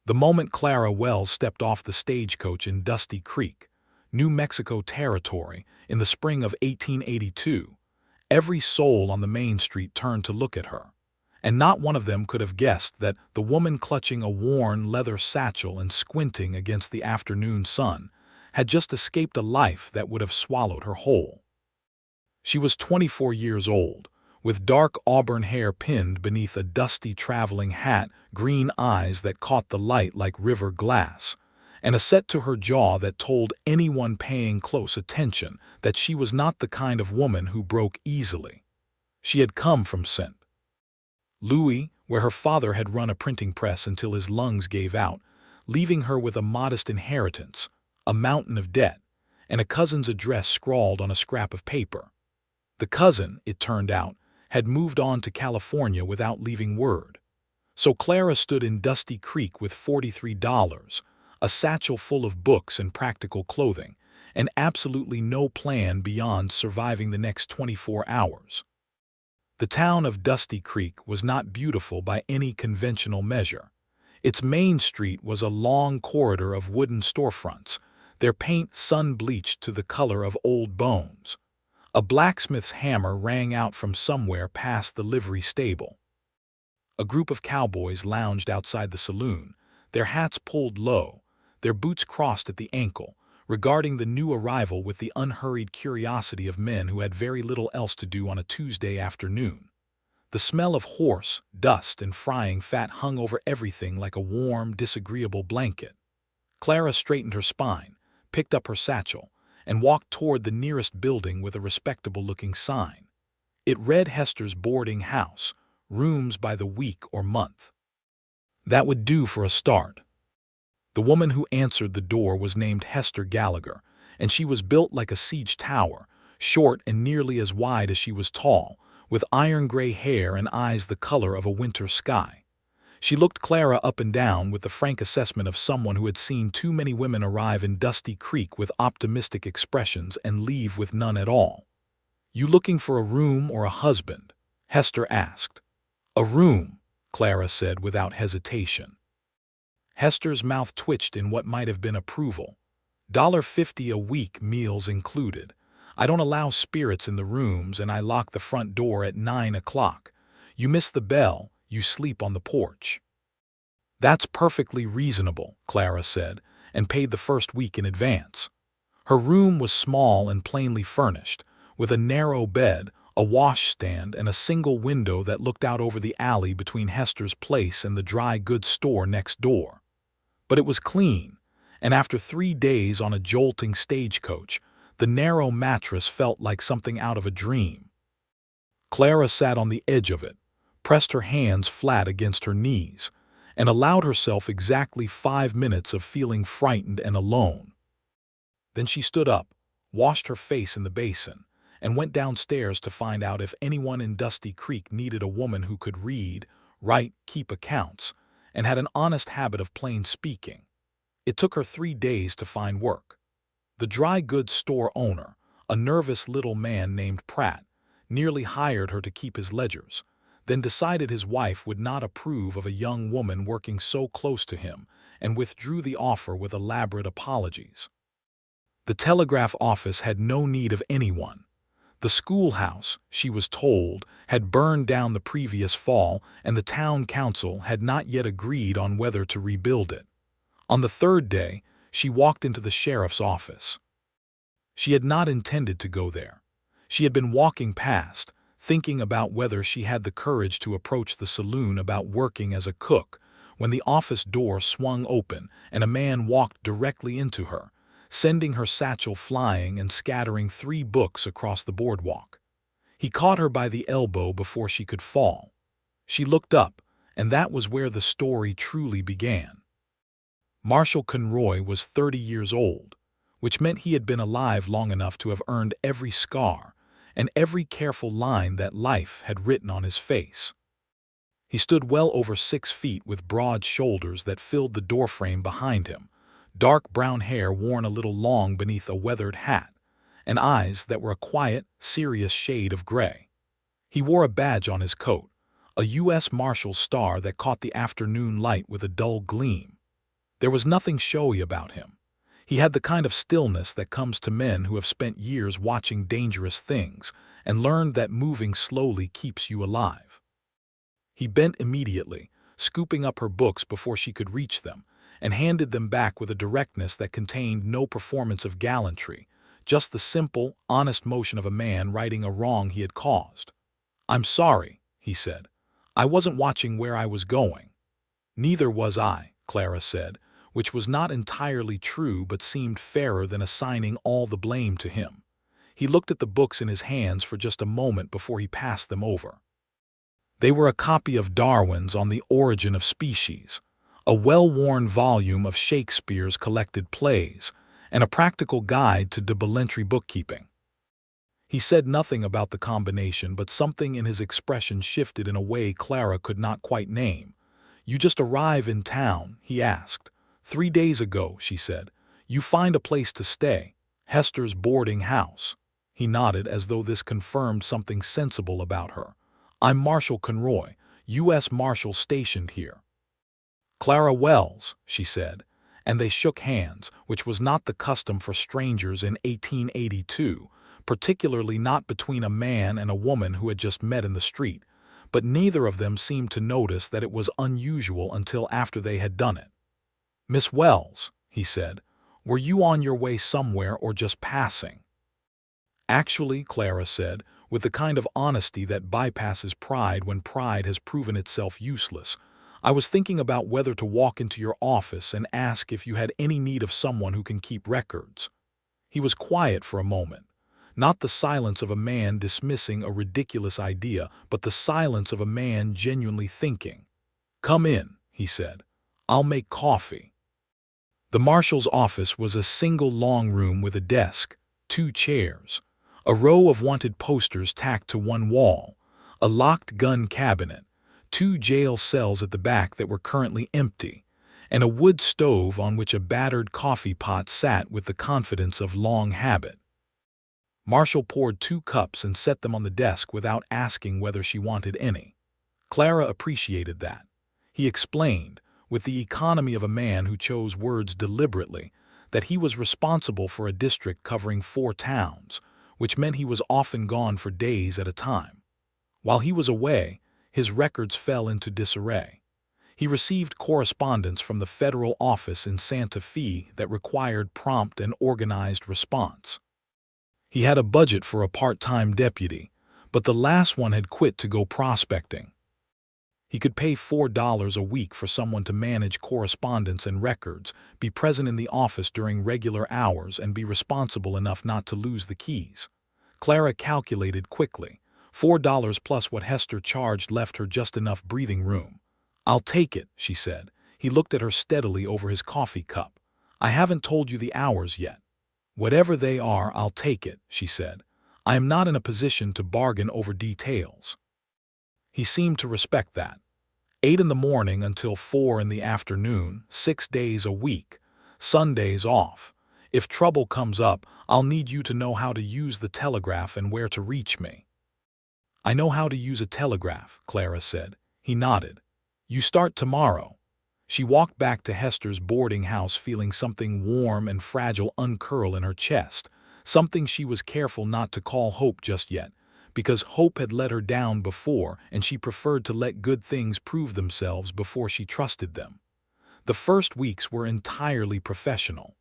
The moment Clara Wells stepped off the stagecoach in Dusty Creek, New Mexico Territory, in the spring of 1882, every soul on the main street turned to look at her, and not one of them could have guessed that the woman clutching a worn leather satchel and squinting against the afternoon sun had just escaped a life that would have swallowed her whole. She was 24 years old, with dark auburn hair pinned beneath a dusty traveling hat, green eyes that caught the light like river glass, and a set to her jaw that told anyone paying close attention that she was not the kind of woman who broke easily. She had come from St. Louis, where her father had run a printing press until his lungs gave out, leaving her with a modest inheritance, a mountain of debt, and a cousin's address scrawled on a scrap of paper. The cousin, it turned out, had moved on to California without leaving word. So Clara stood in Dusty Creek with $43, a satchel full of books and practical clothing, and absolutely no plan beyond surviving the next 24 hours. The town of Dusty Creek was not beautiful by any conventional measure. Its main street was a long corridor of wooden storefronts, their paint sun-bleached to the color of old bones. A blacksmith's hammer rang out from somewhere past the livery stable. A group of cowboys lounged outside the saloon, their hats pulled low, their boots crossed at the ankle, regarding the new arrival with the unhurried curiosity of men who had very little else to do on a Tuesday afternoon. The smell of horse, dust, and frying fat hung over everything like a warm, disagreeable blanket. Clara straightened her spine, picked up her satchel, and walked toward the nearest building with a respectable-looking sign. It read Hester's boarding house, rooms by the week or month. That would do for a start. The woman who answered the door was named Hester Gallagher, and she was built like a siege tower, short and nearly as wide as she was tall, with iron-gray hair and eyes the color of a winter sky. She looked Clara up and down with the frank assessment of someone who had seen too many women arrive in Dusty Creek with optimistic expressions and leave with none at all. "You looking for a room or a husband?" Hester asked. "A room," Clara said without hesitation. Hester's mouth twitched in what might have been approval. $1.50 a week, meals included. I don't allow spirits in the rooms, and I lock the front door at 9 o'clock. You miss the bell, you sleep on the porch. "That's perfectly reasonable," Clara said, and paid the first week in advance. Her room was small and plainly furnished, with a narrow bed, a washstand, and a single window that looked out over the alley between Hester's place and the dry goods store next door. But it was clean, and after 3 days on a jolting stagecoach, the narrow mattress felt like something out of a dream. Clara sat on the edge of it, pressed her hands flat against her knees, and allowed herself exactly 5 minutes of feeling frightened and alone. Then she stood up, washed her face in the basin, and went downstairs to find out if anyone in Dusty Creek needed a woman who could read, write, keep accounts, and had an honest habit of plain speaking. It took her 3 days to find work. The dry goods store owner, a nervous little man named Pratt, nearly hired her to keep his ledgers, then decided his wife would not approve of a young woman working so close to him and withdrew the offer with elaborate apologies. The telegraph office had no need of anyone. The schoolhouse, she was told, had burned down the previous fall, and the town council had not yet agreed on whether to rebuild it. On the 3rd day, she walked into the sheriff's office. She had not intended to go there. She had been walking past, thinking about whether she had the courage to approach the saloon about working as a cook, when the office door swung open and a man walked directly into her, sending her satchel flying and scattering 3 books across the boardwalk. He caught her by the elbow before she could fall. She looked up, and that was where the story truly began. Marshal Conroy was 30 years old, which meant he had been alive long enough to have earned every scar and every careful line that life had written on his face. He stood well over 6 feet with broad shoulders that filled the doorframe behind him, dark brown hair worn a little long beneath a weathered hat, and eyes that were a quiet, serious shade of gray. He wore a badge on his coat, a U.S. Marshal's star that caught the afternoon light with a dull gleam. There was nothing showy about him. He had the kind of stillness that comes to men who have spent years watching dangerous things and learned that moving slowly keeps you alive. He bent immediately, scooping up her books before she could reach them, and handed them back with a directness that contained no performance of gallantry, just the simple, honest motion of a man righting a wrong he had caused. "I'm sorry," he said. "I wasn't watching where I was going." "Neither was I," Clara said, which was not entirely true but seemed fairer than assigning all the blame to him. He looked at the books in his hands for just a moment before he passed them over. They were a copy of Darwin's On the Origin of Species, a well-worn volume of Shakespeare's collected plays, and a practical guide to double-entry bookkeeping. He said nothing about the combination, but something in his expression shifted in a way Clara could not quite name. "You just arrive in town?" he asked. "3 days ago," she said. "You find a place to stay, Hester's boarding house." He nodded as though this confirmed something sensible about her. "I'm Marshal Conroy, U.S. Marshal stationed here." "Clara Wells," she said, and they shook hands, which was not the custom for strangers in 1882, particularly not between a man and a woman who had just met in the street, but neither of them seemed to notice that it was unusual until after they had done it. "Miss Wells," he said, "were you on your way somewhere or just passing?" "Actually," Clara said, with the kind of honesty that bypasses pride when pride has proven itself useless, "I was thinking about whether to walk into your office and ask if you had any need of someone who can keep records." He was quiet for a moment. Not the silence of a man dismissing a ridiculous idea, but the silence of a man genuinely thinking. "Come in," he said. "I'll make coffee." The marshal's office was a single long room with a desk, 2 chairs, a row of wanted posters tacked to one wall, a locked gun cabinet, 2 jail cells at the back that were currently empty, and a wood stove on which a battered coffee pot sat with the confidence of long habit. Marshall poured 2 cups and set them on the desk without asking whether she wanted any. Clara appreciated that. He explained, with the economy of a man who chose words deliberately, that he was responsible for a district covering 4 towns, which meant he was often gone for days at a time. While he was away, his records fell into disarray. He received correspondence from the federal office in Santa Fe that required prompt and organized response. He had a budget for a part-time deputy, but the last one had quit to go prospecting. He could pay $4 a week for someone to manage correspondence and records, be present in the office during regular hours, and be responsible enough not to lose the keys. Clara calculated quickly. $4 plus what Hester charged left her just enough breathing room. "I'll take it," she said. He looked at her steadily over his coffee cup. "I haven't told you the hours yet." "Whatever they are, I'll take it," she said. "I am not in a position to bargain over details." He seemed to respect that. 8 in the morning until 4 in the afternoon, 6 days a week, Sundays off. "If trouble comes up, I'll need you to know how to use the telegraph and where to reach me." "I know how to use a telegraph," Clara said. He nodded. "You start tomorrow." She walked back to Hester's boarding house feeling something warm and fragile uncurl in her chest, something she was careful not to call hope just yet, because hope had let her down before and she preferred to let good things prove themselves before she trusted them. The first weeks were entirely professional.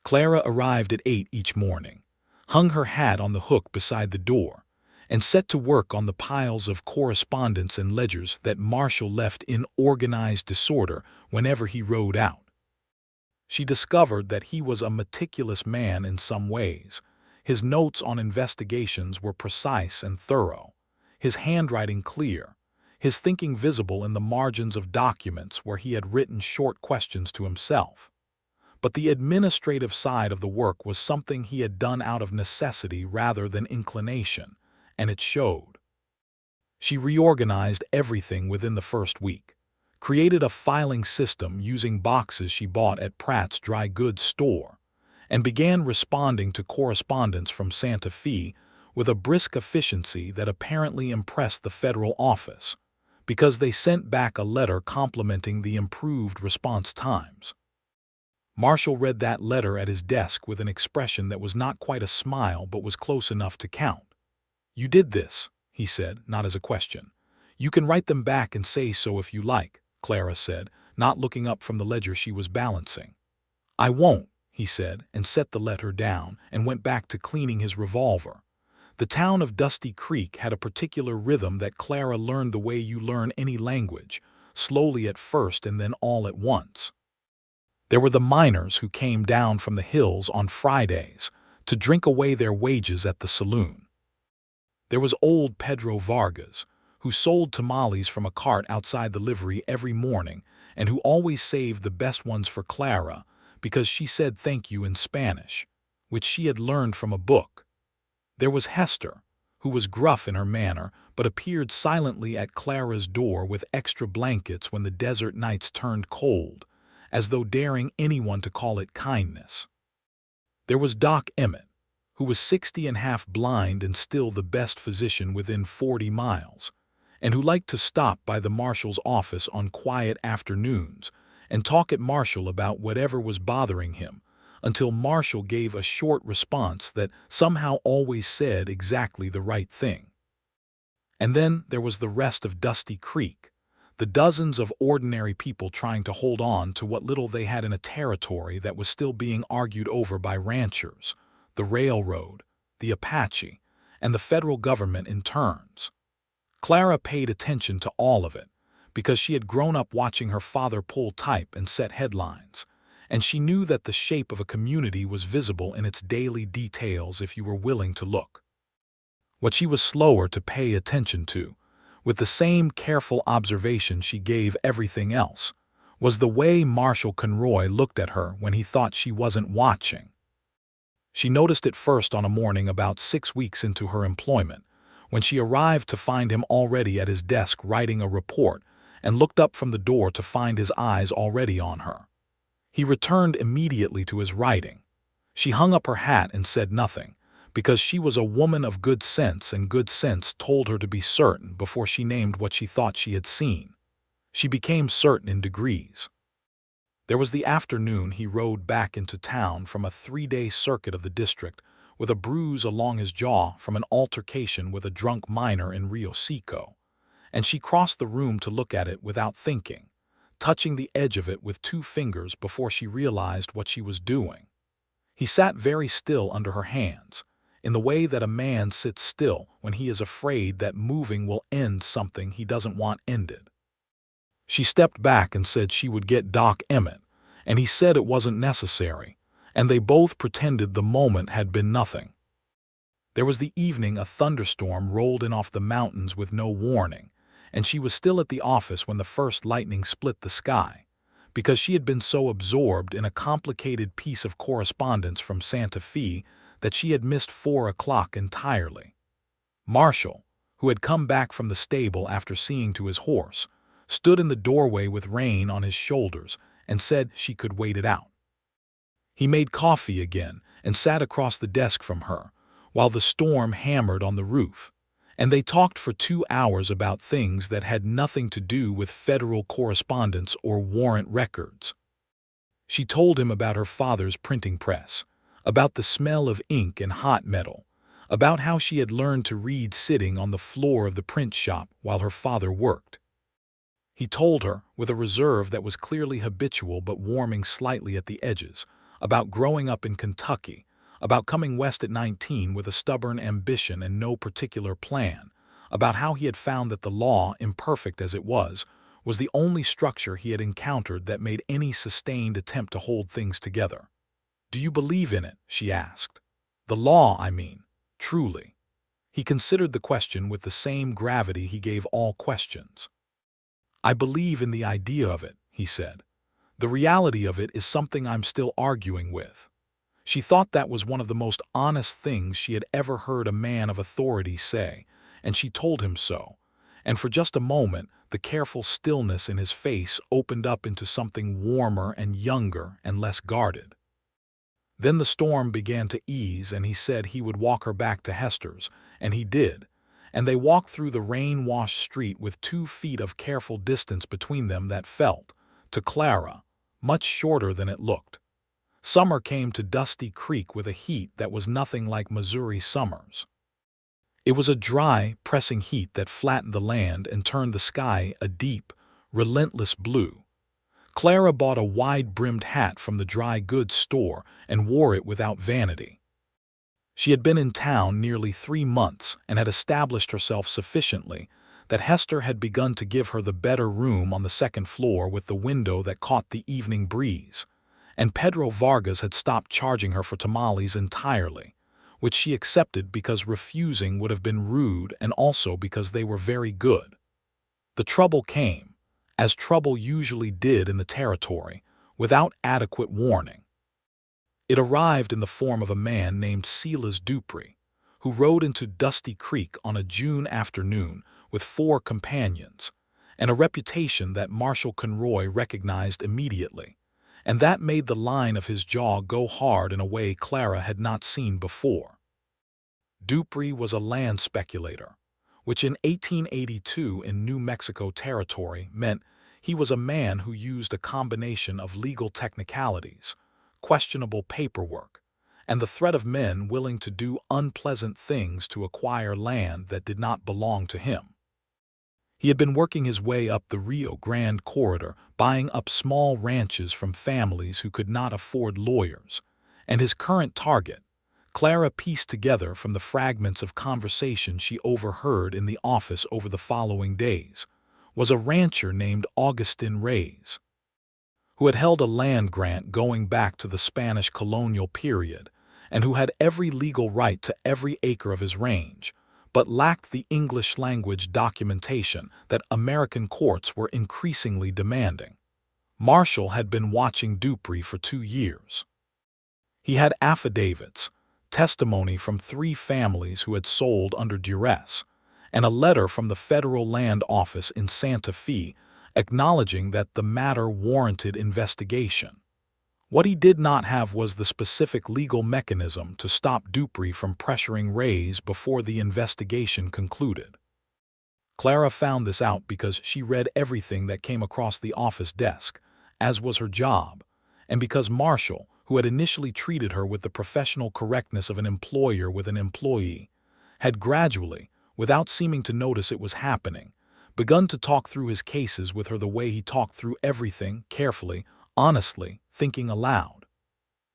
Clara arrived at 8 each morning, hung her hat on the hook beside the door, and set to work on the piles of correspondence and ledgers that Marshall left in organized disorder whenever he rode out. She discovered that he was a meticulous man in some ways. His notes on investigations were precise and thorough, his handwriting clear, his thinking visible in the margins of documents where he had written short questions to himself. But the administrative side of the work was something he had done out of necessity rather than inclination, and it showed. She reorganized everything within the first week, created a filing system using boxes she bought at Pratt's dry goods store, and began responding to correspondence from Santa Fe with a brisk efficiency that apparently impressed the federal office, because they sent back a letter complimenting the improved response times. Marshall read that letter at his desk with an expression that was not quite a smile but was close enough to count. "You did this," he said, not as a question. "You can write them back and say so if you like," Clara said, not looking up from the ledger she was balancing. "I won't," he said, and set the letter down and went back to cleaning his revolver. The town of Dusty Creek had a particular rhythm that Clara learned the way you learn any language, slowly at first and then all at once. There were the miners who came down from the hills on Fridays to drink away their wages at the saloon. There was old Pedro Vargas, who sold tamales from a cart outside the livery every morning and who always saved the best ones for Clara because she said thank you in Spanish, which she had learned from a book. There was Hester, who was gruff in her manner but appeared silently at Clara's door with extra blankets when the desert nights turned cold, as though daring anyone to call it kindness. There was Doc Emmett, who was 60 and half blind and still the best physician within 40 miles, and who liked to stop by the marshal's office on quiet afternoons and talk at Marshall about whatever was bothering him, until Marshall gave a short response that somehow always said exactly the right thing. And then there was the rest of Dusty Creek, the dozens of ordinary people trying to hold on to what little they had in a territory that was still being argued over by ranchers, the railroad, the Apache, and the federal government in turns. Clara paid attention to all of it, because she had grown up watching her father pull type and set headlines, and she knew that the shape of a community was visible in its daily details if you were willing to look. What she was slower to pay attention to, with the same careful observation she gave everything else, was the way Marshal Conroy looked at her when he thought she wasn't watching. She noticed it first on a morning about 6 weeks into her employment, when she arrived to find him already at his desk writing a report and looked up from the door to find his eyes already on her. He returned immediately to his writing. She hung up her hat and said nothing, because she was a woman of good sense and good sense told her to be certain before she named what she thought she had seen. She became certain in degrees. There was the afternoon he rode back into town from a 3-day circuit of the district with a bruise along his jaw from an altercation with a drunk miner in Rio Seco, and she crossed the room to look at it without thinking, touching the edge of it with 2 fingers before she realized what she was doing. He sat very still under her hands, in the way that a man sits still when he is afraid that moving will end something he doesn't want ended. She stepped back and said she would get Doc Emmett, and he said it wasn't necessary, and they both pretended the moment had been nothing. There was the evening a thunderstorm rolled in off the mountains with no warning, and she was still at the office when the first lightning split the sky, because she had been so absorbed in a complicated piece of correspondence from Santa Fe that she had missed 4 o'clock entirely. Marshall, who had come back from the stable after seeing to his horse, stood in the doorway with rain on his shoulders and said she could wait it out. He made coffee again and sat across the desk from her, while the storm hammered on the roof, and they talked for 2 hours about things that had nothing to do with federal correspondence or warrant records. She told him about her father's printing press, about the smell of ink and hot metal, about how she had learned to read sitting on the floor of the print shop while her father worked. He told her, with a reserve that was clearly habitual but warming slightly at the edges, about growing up in Kentucky, about coming west at 19 with a stubborn ambition and no particular plan, about how he had found that the law, imperfect as it was the only structure he had encountered that made any sustained attempt to hold things together. "Do you believe in it?" she asked. "The law, I mean, truly." He considered the question with the same gravity he gave all questions. "I believe in the idea of it," he said. "The reality of it is something I'm still arguing with." She thought that was one of the most honest things she had ever heard a man of authority say, and she told him so, and for just a moment the careful stillness in his face opened up into something warmer and younger and less guarded. Then the storm began to ease and he said he would walk her back to Hester's, and he did, and they walked through the rain-washed street with 2 feet of careful distance between them that felt, to Clara, much shorter than it looked. Summer came to Dusty Creek with a heat that was nothing like Missouri summers. It was a dry, pressing heat that flattened the land and turned the sky a deep, relentless blue. Clara bought a wide-brimmed hat from the dry goods store and wore it without vanity. She had been in town nearly 3 months and had established herself sufficiently that Hester had begun to give her the better room on the second floor with the window that caught the evening breeze, and Pedro Vargas had stopped charging her for tamales entirely, which she accepted because refusing would have been rude and also because they were very good. The trouble came, as trouble usually did in the territory, without adequate warning. It arrived in the form of a man named Silas Dupree, who rode into Dusty Creek on a June afternoon with 4 companions, and a reputation that Marshal Conroy recognized immediately, and that made the line of his jaw go hard in a way Clara had not seen before. Dupree was a land speculator, which in 1882 in New Mexico Territory meant he was a man who used a combination of legal technicalities, questionable paperwork, and the threat of men willing to do unpleasant things to acquire land that did not belong to him. He had been working his way up the Rio Grande corridor, buying up small ranches from families who could not afford lawyers, and his current target, Clara pieced together from the fragments of conversation she overheard in the office over the following days, was a rancher named Augustin Reyes, who had held a land grant going back to the Spanish colonial period and who had every legal right to every acre of his range, but lacked the English-language documentation that American courts were increasingly demanding. Marshall had been watching Dupree for 2 years. He had affidavits, testimony from 3 families who had sold under duress, and a letter from the Federal Land Office in Santa Fe acknowledging that the matter warranted investigation. What he did not have was the specific legal mechanism to stop Dupree from pressuring Reyes before the investigation concluded. Clara found this out because she read everything that came across the office desk, as was her job, and because Marshall, who had initially treated her with the professional correctness of an employer with an employee, had gradually, without seeming to notice it was happening, begun to talk through his cases with her the way he talked through everything, carefully, honestly, thinking aloud.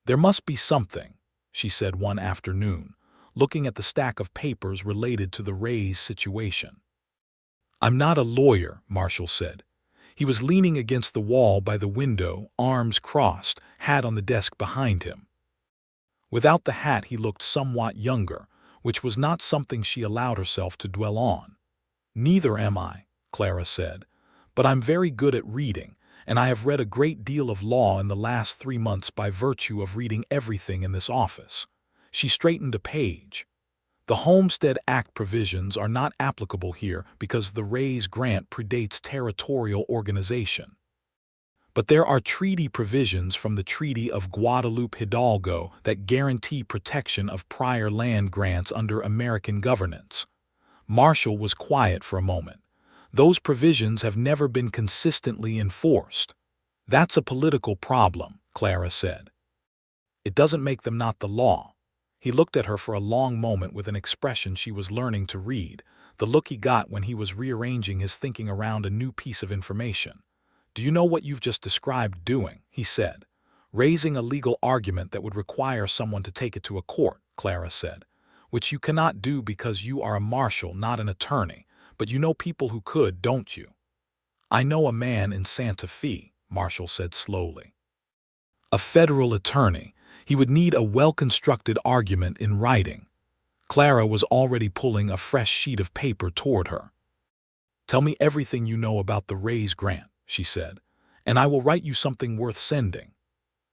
"There must be something," she said one afternoon, looking at the stack of papers related to the Reyes situation. "I'm not a lawyer," Marshall said. He was leaning against the wall by the window, arms crossed, hat on the desk behind him. Without the hat he looked somewhat younger, which was not something she allowed herself to dwell on. "Neither am I," Clara said, "but I'm very good at reading, and I have read a great deal of law in the last 3 months by virtue of reading everything in this office." She straightened a page. "The Homestead Act provisions are not applicable here because the Reyes grant predates territorial organization. But there are treaty provisions from the Treaty of Guadalupe Hidalgo that guarantee protection of prior land grants under American governance." Marshall was quiet for a moment. "Those provisions have never been consistently enforced." "That's a political problem," Clara said. "It doesn't make them not the law." He looked at her for a long moment with an expression she was learning to read, the look he got when he was rearranging his thinking around a new piece of information. "Do you know what you've just described doing?" he said. "Raising a legal argument that would require someone to take it to a court," Clara said, "which you cannot do because you are a marshal, not an attorney, but you know people who could, don't you?" "I know a man in Santa Fe," Marshall said slowly. "A federal attorney. He would need a well-constructed argument in writing." Clara was already pulling a fresh sheet of paper toward her. "Tell me everything you know about the Reyes grant," she said, "and I will write you something worth sending."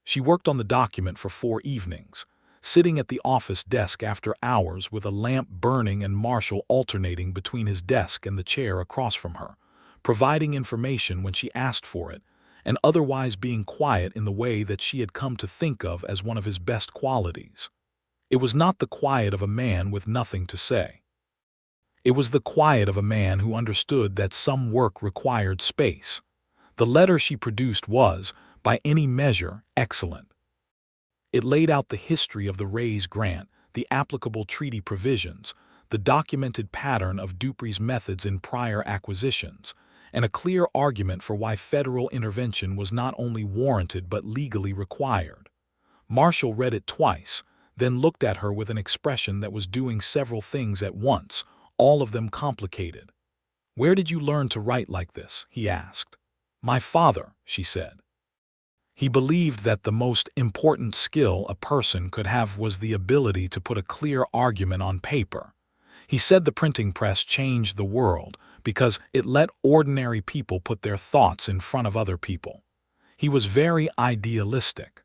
She worked on the document for 4 evenings, sitting at the office desk after hours with a lamp burning and Marshall alternating between his desk and the chair across from her, providing information when she asked for it, and otherwise being quiet in the way that she had come to think of as one of his best qualities. It was not the quiet of a man with nothing to say. It was the quiet of a man who understood that some work required space. The letter she produced was, by any measure, excellent. It laid out the history of the Rays grant, the applicable treaty provisions, the documented pattern of Dupree's methods in prior acquisitions, and a clear argument for why federal intervention was not only warranted but legally required. Marshall read it twice, then looked at her with an expression that was doing several things at once, all of them complicated. "Where did you learn to write like this?" he asked. "My father," she said. He believed that the most important skill a person could have was the ability to put a clear argument on paper. He said the printing press changed the world because it let ordinary people put their thoughts in front of other people. He was very idealistic.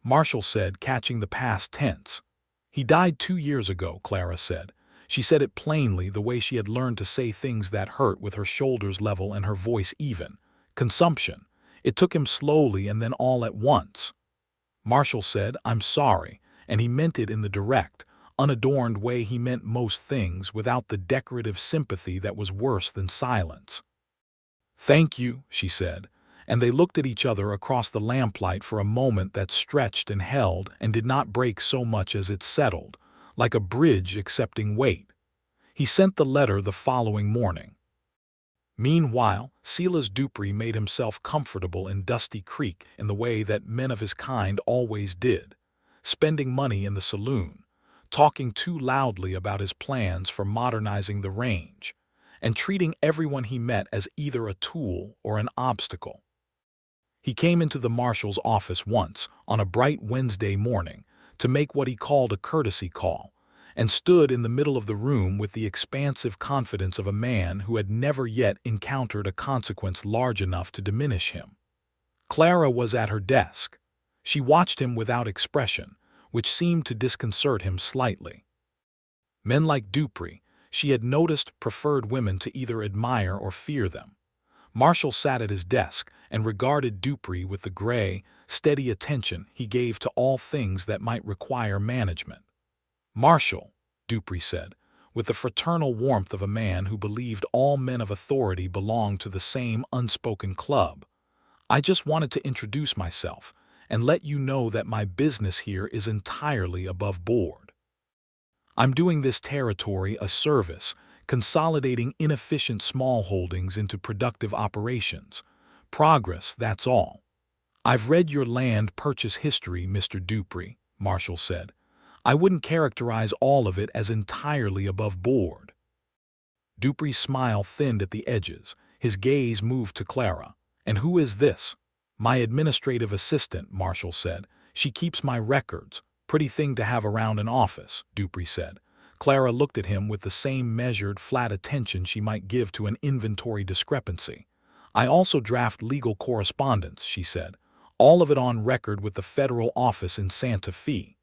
Marshall said, catching the past tense. "He died 2 years ago," Clara said. She said it plainly, the way she had learned to say things that hurt, with her shoulders level and her voice even. "Consumption. It took him slowly and then all at once." Marshall said, "I'm sorry," and he meant it in the direct, unadorned way he meant most things, without the decorative sympathy that was worse than silence. "Thank you," she said, and they looked at each other across the lamplight for a moment that stretched and held and did not break so much as it settled, like a bridge accepting weight. He sent the letter the following morning. Meanwhile, Silas Dupree made himself comfortable in Dusty Creek in the way that men of his kind always did, spending money in the saloon, talking too loudly about his plans for modernizing the range, and treating everyone he met as either a tool or an obstacle. He came into the marshal's office once, on a bright Wednesday morning, to make what he called a courtesy call, and stood in the middle of the room with the expansive confidence of a man who had never yet encountered a consequence large enough to diminish him. Clara was at her desk. She watched him without expression, which seemed to disconcert him slightly. Men like Dupree, she had noticed, preferred women to either admire or fear them. Marshall sat at his desk and regarded Dupree with the gray, steady attention he gave to all things that might require management. "Marshall," Dupree said, with the fraternal warmth of a man who believed all men of authority belonged to the same unspoken club, "I just wanted to introduce myself and let you know that my business here is entirely above board. I'm doing this territory a service, consolidating inefficient small holdings into productive operations. Progress, that's all." "I've read your land purchase history, Mr. Dupree," Marshall said. "I wouldn't characterize all of it as entirely above board." Dupree's smile thinned at the edges. His gaze moved to Clara. "And who is this?" "My administrative assistant," Marshall said. "She keeps my records. Pretty thing to have around an office," Dupree said. Clara looked at him with the same measured, flat attention she might give to an inventory discrepancy. "I also draft legal correspondence," she said. "All of it on record with the federal office in Santa Fe."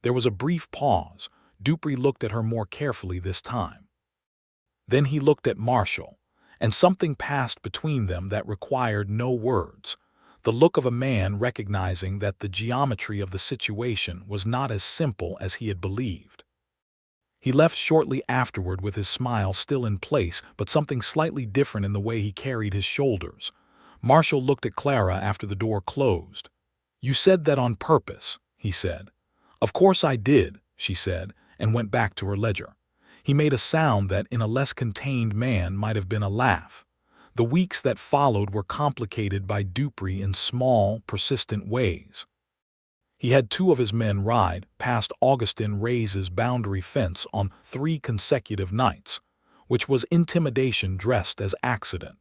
There was a brief pause. Dupree looked at her more carefully this time. Then he looked at Marshall, and something passed between them that required no words, the look of a man recognizing that the geometry of the situation was not as simple as he had believed. He left shortly afterward with his smile still in place, but something slightly different in the way he carried his shoulders. Marshall looked at Clara after the door closed. "You said that on purpose," he said. "Of course I did," she said, and went back to her ledger. He made a sound that in a less contained man might have been a laugh. The weeks that followed were complicated by Dupree in small, persistent ways. He had 2 of his men ride past Augustin Ray's boundary fence on 3 consecutive nights, which was intimidation dressed as accident.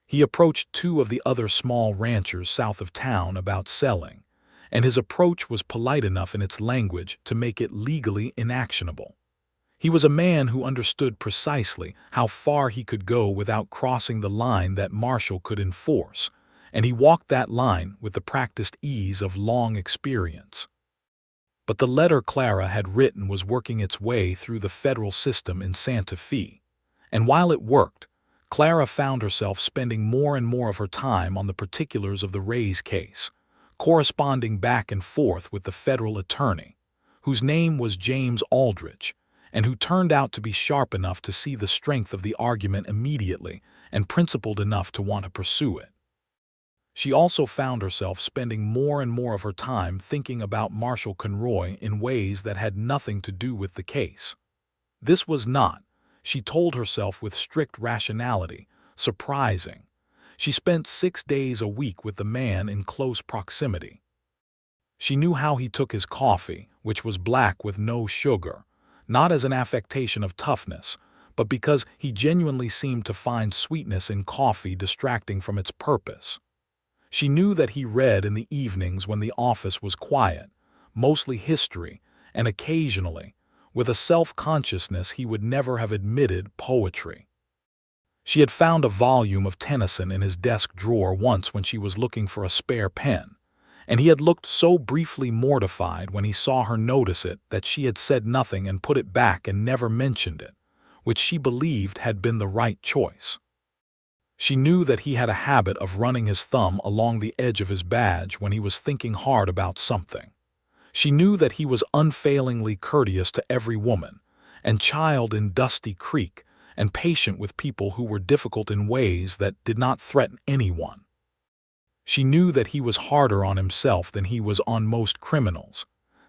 He approached 2 of the other small ranchers south of town about selling, and his approach was polite enough in its language to make it legally inactionable. He was a man who understood precisely how far he could go without crossing the line that Marshall could enforce, and he walked that line with the practiced ease of long experience. But the letter Clara had written was working its way through the federal system in Santa Fe, and while it worked, Clara found herself spending more and more of her time on the particulars of the Rays case, corresponding back and forth with the federal attorney, whose name was James Aldrich, and who turned out to be sharp enough to see the strength of the argument immediately and principled enough to want to pursue it. She also found herself spending more and more of her time thinking about Marshal Conroy in ways that had nothing to do with the case. This was not, she told herself with strict rationality, surprising. She spent 6 days a week with the man in close proximity. She knew how he took his coffee, which was black with no sugar, not as an affectation of toughness, but because he genuinely seemed to find sweetness in coffee distracting from its purpose. She knew that he read in the evenings when the office was quiet, mostly history, and occasionally, with a self-consciousness he would never have admitted, poetry. She had found a volume of Tennyson in his desk drawer once when she was looking for a spare pen, and he had looked so briefly mortified when he saw her notice it that she had said nothing and put it back and never mentioned it, which she believed had been the right choice. She knew that he had a habit of running his thumb along the edge of his badge when he was thinking hard about something. She knew that he was unfailingly courteous to every woman, and child in Dusty Creek, and patient with people who were difficult in ways that did not threaten anyone. She knew that he was harder on himself than he was on most criminals,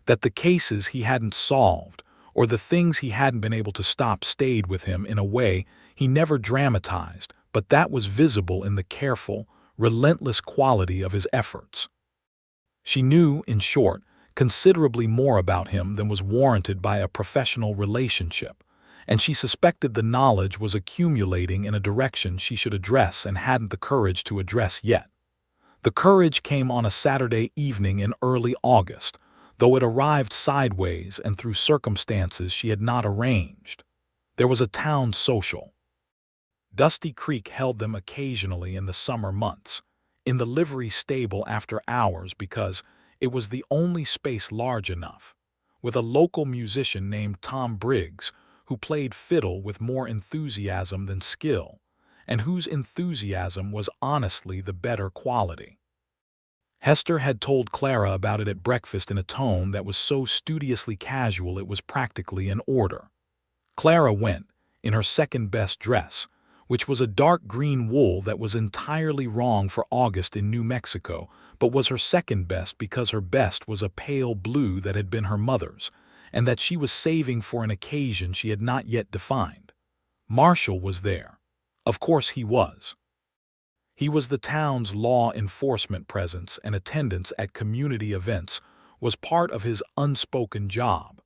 that the cases he hadn't solved or the things he hadn't been able to stop stayed with him in a way he never dramatized, but that was visible in the careful, relentless quality of his efforts. She knew, in short, considerably more about him than was warranted by a professional relationship, and she suspected the knowledge was accumulating in a direction she should address and hadn't the courage to address yet. The courage came on a Saturday evening in early August, though it arrived sideways and through circumstances she had not arranged. There was a town social. Dusty Creek held them occasionally in the summer months, in the livery stable after hours because it was the only space large enough, with a local musician named Tom Briggs who played fiddle with more enthusiasm than skill, and whose enthusiasm was honestly the better quality. Hester had told Clara about it at breakfast in a tone that was so studiously casual it was practically in order. Clara went, in her second-best dress, which was a dark green wool that was entirely wrong for August in New Mexico, but was her second best because her best was a pale blue that had been her mother's, and that she was saving for an occasion she had not yet defined. Marshall was there. Of course he was. He was the town's law enforcement presence, and attendance at community events was part of his unspoken job.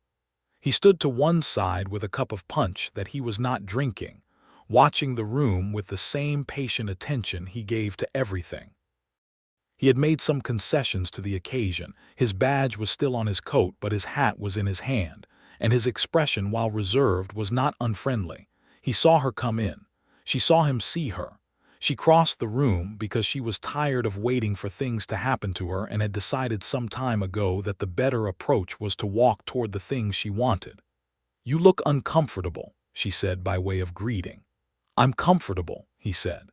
He stood to one side with a cup of punch that he was not drinking, watching the room with the same patient attention he gave to everything. He had made some concessions to the occasion. His badge was still on his coat, but his hat was in his hand, and his expression, while reserved, was not unfriendly. He saw her come in. She saw him see her. She crossed the room because she was tired of waiting for things to happen to her and had decided some time ago that the better approach was to walk toward the things she wanted. "You look uncomfortable," she said by way of greeting. "I'm comfortable," he said.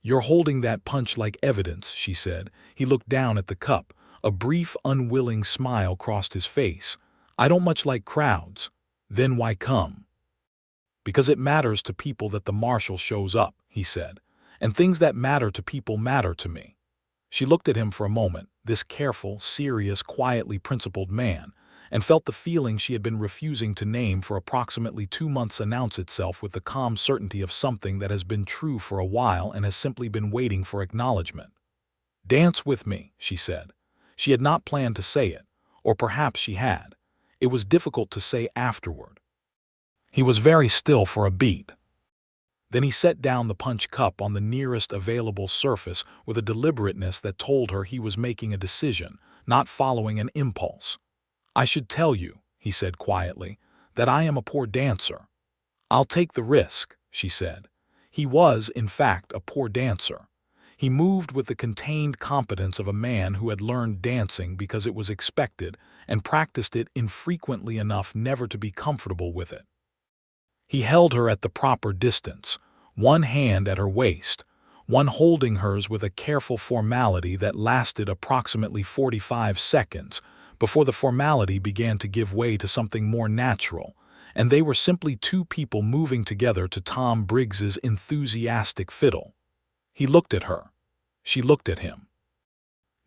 "You're holding that punch like evidence," she said. He looked down at the cup. A brief, unwilling smile crossed his face. "I don't much like crowds." "Then why come?" "Because it matters to people that the marshal shows up," he said. "And things that matter to people matter to me." She looked at him for a moment, this careful, serious, quietly principled man, and felt the feeling she had been refusing to name for approximately 2 months announce itself with the calm certainty of something that has been true for a while and has simply been waiting for acknowledgement. "Dance with me," she said. She had not planned to say it, or perhaps she had. It was difficult to say afterward. He was very still for a beat. Then he set down the punch cup on the nearest available surface with a deliberateness that told her he was making a decision, not following an impulse. "I should tell you," he said quietly, "that I am a poor dancer." "I'll take the risk," she said. He was, in fact, a poor dancer. He moved with the contained competence of a man who had learned dancing because it was expected and practiced it infrequently enough never to be comfortable with it. He held her at the proper distance, one hand at her waist, one holding hers with a careful formality that lasted approximately 45 seconds before the formality began to give way to something more natural, and they were simply two people moving together to Tom Briggs's enthusiastic fiddle. He looked at her. She looked at him.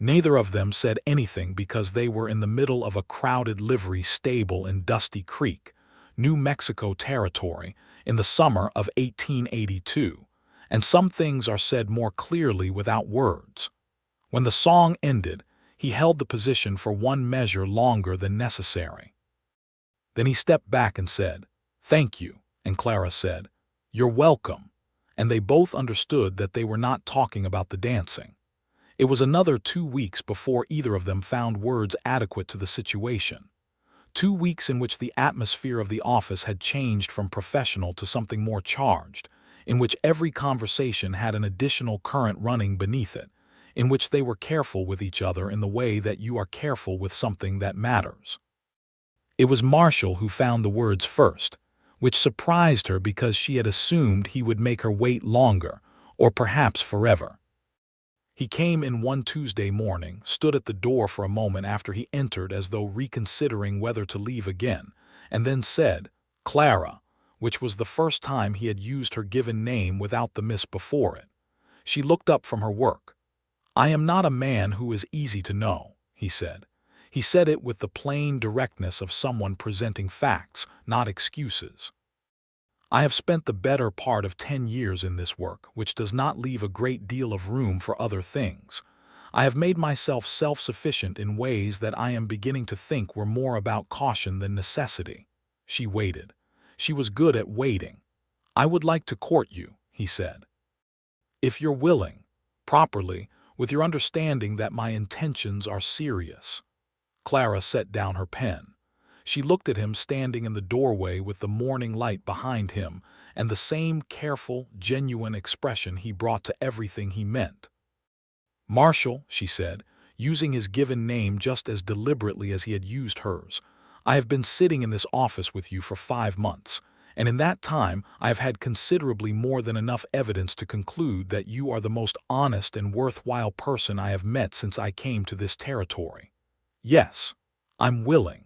Neither of them said anything because they were in the middle of a crowded livery stable in Dusty Creek, New Mexico Territory, in the summer of 1882, and some things are said more clearly without words. When the song ended, he held the position for one measure longer than necessary. Then he stepped back and said, "Thank you," and Clara said, "You're welcome," and they both understood that they were not talking about the dancing. It was another 2 weeks before either of them found words adequate to the situation. 2 weeks in which the atmosphere of the office had changed from professional to something more charged, in which every conversation had an additional current running beneath it, in which they were careful with each other in the way that you are careful with something that matters. It was Marshall who found the words first, which surprised her because she had assumed he would make her wait longer, or perhaps forever. He came in one Tuesday morning, stood at the door for a moment after he entered as though reconsidering whether to leave again, and then said, "Clara," which was the first time he had used her given name without the miss before it. She looked up from her work. "I am not a man who is easy to know," he said. He said it with the plain directness of someone presenting facts, not excuses. "I have spent the better part of 10 years in this work, which does not leave a great deal of room for other things. I have made myself self-sufficient in ways that I am beginning to think were more about caution than necessity." She waited. She was good at waiting. "I would like to court you," he said. "If you're willing, properly, with your understanding that my intentions are serious." Clara set down her pen. She looked at him standing in the doorway with the morning light behind him and the same careful, genuine expression he brought to everything he meant. "Marshall," she said, using his given name just as deliberately as he had used hers, "I have been sitting in this office with you for 5 months, and in that time I have had considerably more than enough evidence to conclude that you are the most honest and worthwhile person I have met since I came to this territory. Yes, I'm willing."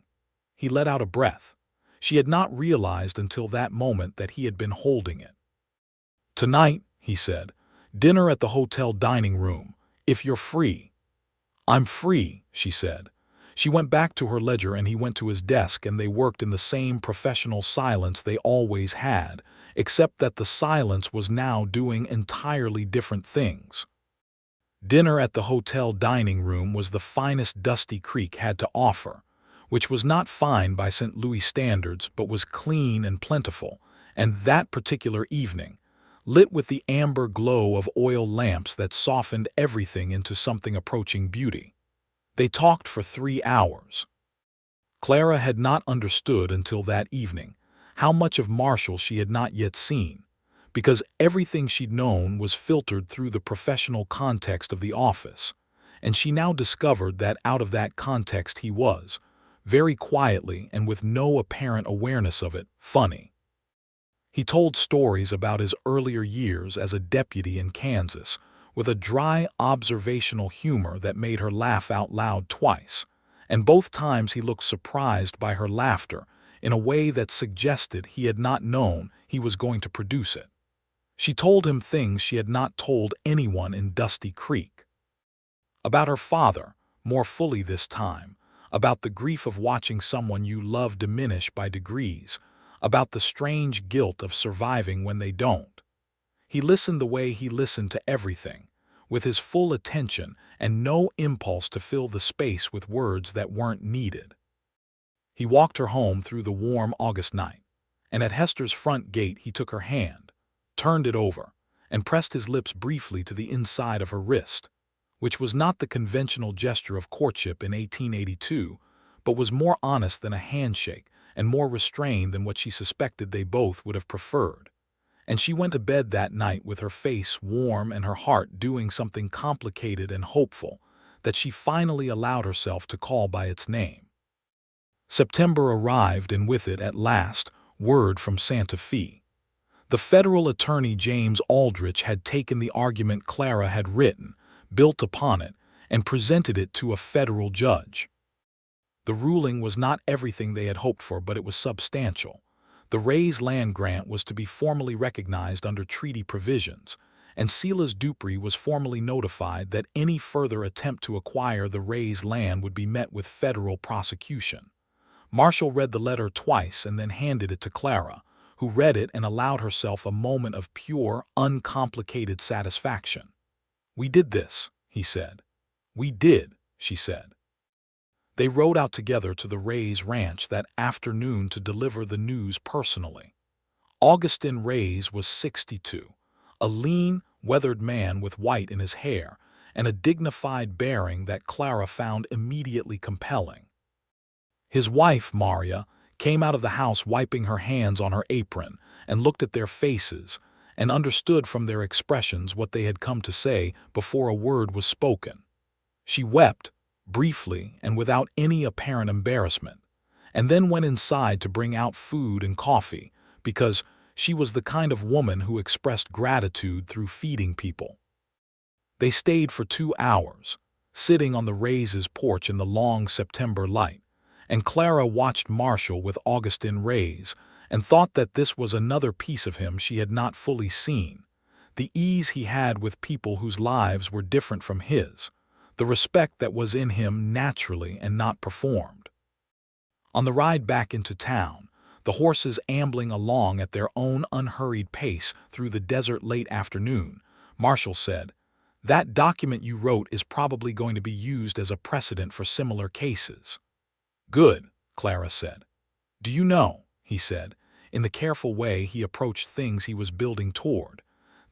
He let out a breath. She had not realized until that moment that he had been holding it. "Tonight," he said, "dinner at the hotel dining room, if you're free." "I'm free," she said. She went back to her ledger and he went to his desk, and they worked in the same professional silence they always had, except that the silence was now doing entirely different things. Dinner at the hotel dining room was the finest Dusty Creek had to offer, which was not fine by St. Louis standards but was clean and plentiful, and that particular evening, lit with the amber glow of oil lamps that softened everything into something approaching beauty. They talked for 3 hours. Clara had not understood until that evening how much of Marshall she had not yet seen, because everything she'd known was filtered through the professional context of the office, and she now discovered that out of that context he was, very quietly and with no apparent awareness of it, funny. He told stories about his earlier years as a deputy in Kansas, with a dry observational humor that made her laugh out loud twice, and both times he looked surprised by her laughter in a way that suggested he had not known he was going to produce it. She told him things she had not told anyone in Dusty Creek. About her father, more fully this time, about the grief of watching someone you love diminish by degrees, about the strange guilt of surviving when they don't. He listened the way he listened to everything, with his full attention and no impulse to fill the space with words that weren't needed. He walked her home through the warm August night, and at Hester's front gate he took her hand, turned it over, and pressed his lips briefly to the inside of her wrist, which was not the conventional gesture of courtship in 1882, but was more honest than a handshake and more restrained than what she suspected they both would have preferred. And she went to bed that night with her face warm and her heart doing something complicated and hopeful that she finally allowed herself to call by its name. September arrived, and with it, at last, word from Santa Fe. The federal attorney James Aldrich had taken the argument Clara had written, built upon it, and presented it to a federal judge. The ruling was not everything they had hoped for, but it was substantial. The Ray's land grant was to be formally recognized under treaty provisions, and Silas Dupree was formally notified that any further attempt to acquire the Rays' land would be met with federal prosecution. Marshall read the letter twice and then handed it to Clara, who read it and allowed herself a moment of pure, uncomplicated satisfaction. "We did this," he said. "We did," she said. They rode out together to the Rays' ranch that afternoon to deliver the news personally. Augustin Rays was 62, a lean, weathered man with white in his hair and a dignified bearing that Clara found immediately compelling. His wife, Maria, came out of the house wiping her hands on her apron and looked at their faces and understood from their expressions what they had come to say before a word was spoken. She wept, briefly and without any apparent embarrassment, and then went inside to bring out food and coffee because she was the kind of woman who expressed gratitude through feeding people. They stayed for 2 hours, sitting on the Rays' porch in the long September light, and Clara watched Marshall with Augustin Rays and thought that this was another piece of him she had not fully seen, the ease he had with people whose lives were different from his, the respect that was in him naturally and not performed. On the ride back into town, the horses ambling along at their own unhurried pace through the desert late afternoon, Marshall said, "That document you wrote is probably going to be used as a precedent for similar cases." "Good," Clara said. "Do you know," he said, in the careful way he approached things he was building toward,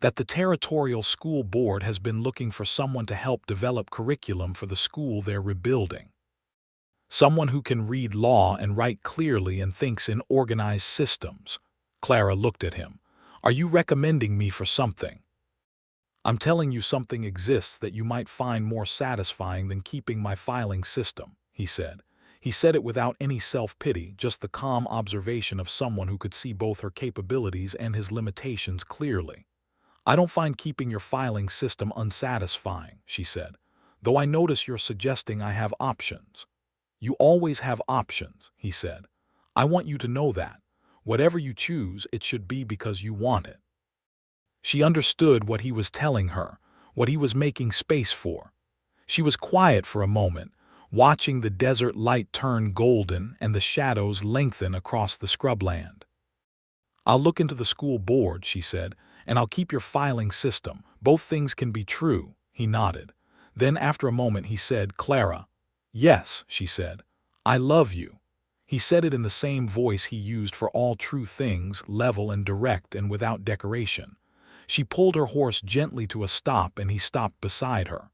that the Territorial School Board has been looking for someone to help develop curriculum for the school they're rebuilding. Someone who can read law and write clearly and thinks in organized systems. Clara looked at him. "Are you recommending me for something?" "I'm telling you something exists that you might find more satisfying than keeping my filing system," he said. He said it without any self-pity, just the calm observation of someone who could see both her capabilities and his limitations clearly. "I don't find keeping your filing system unsatisfying," she said, "though I notice you're suggesting I have options." "You always have options," he said. "I want you to know that. Whatever you choose, it should be because you want it." She understood what he was telling her, what he was making space for. She was quiet for a moment, watching the desert light turn golden and the shadows lengthen across the scrubland. "I'll look into the school board," she said, "and I'll keep your filing system. Both things can be true." He nodded. Then after a moment he said, "Clara." "Yes," she said. "I love you." He said it in the same voice he used for all true things, level and direct and without decoration. She pulled her horse gently to a stop and he stopped beside her.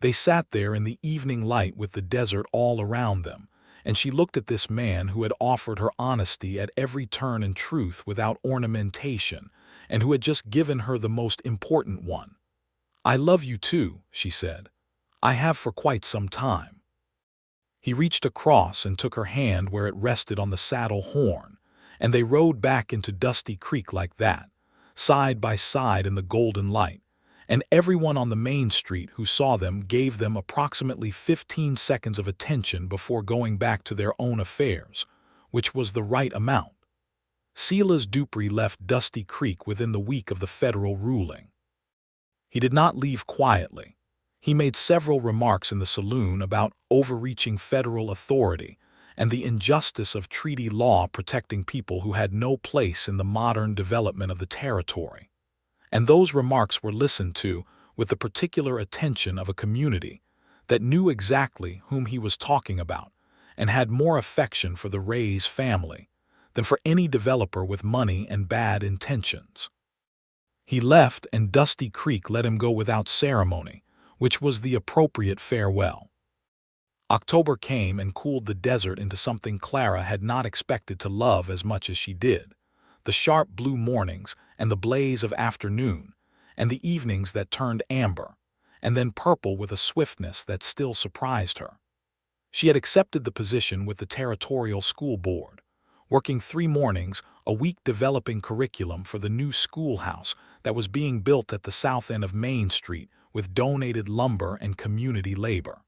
They sat there in the evening light with the desert all around them, and she looked at this man who had offered her honesty at every turn and truth without ornamentation, and who had just given her the most important one. "I love you too," she said. "I have for quite some time." He reached across and took her hand where it rested on the saddle horn, and they rode back into Dusty Creek like that, side by side in the golden light, and everyone on the main street who saw them gave them approximately 15 seconds of attention before going back to their own affairs, which was the right amount. Silas Dupree left Dusty Creek within the week of the federal ruling. He did not leave quietly. He made several remarks in the saloon about overreaching federal authority and the injustice of treaty law protecting people who had no place in the modern development of the territory. And those remarks were listened to with the particular attention of a community that knew exactly whom he was talking about and had more affection for the Rays family than for any developer with money and bad intentions. He left, and Dusty Creek let him go without ceremony, which was the appropriate farewell. October came and cooled the desert into something Clara had not expected to love as much as she did. The sharp blue mornings and the blaze of afternoon, and the evenings that turned amber, and then purple with a swiftness that still surprised her. She had accepted the position with the Territorial School Board, working 3 mornings a week developing curriculum for the new schoolhouse that was being built at the south end of Main Street with donated lumber and community labor.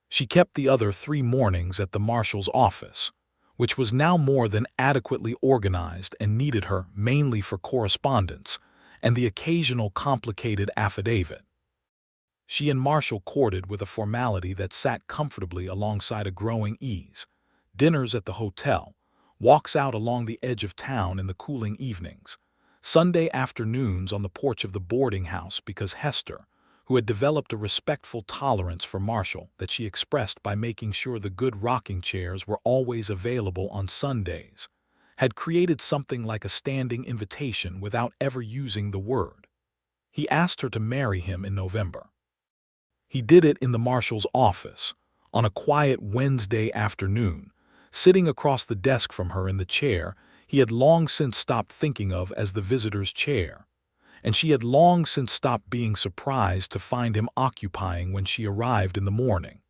She kept the other 3 mornings at the marshal's office, which was now more than adequately organized and needed her mainly for correspondence, and the occasional complicated affidavit. She and Marshall courted with a formality that sat comfortably alongside a growing ease. Dinners at the hotel, walks out along the edge of town in the cooling evenings, Sunday afternoons on the porch of the boarding house because Hester, who had developed a respectful tolerance for Marshall that she expressed by making sure the good rocking chairs were always available on Sundays, had created something like a standing invitation without ever using the word. He asked her to marry him in November. He did it in the Marshall's office, on a quiet Wednesday afternoon, sitting across the desk from her in the chair he had long since stopped thinking of as the visitor's chair, and she had long since stopped being surprised to find him occupying when she arrived in the morning.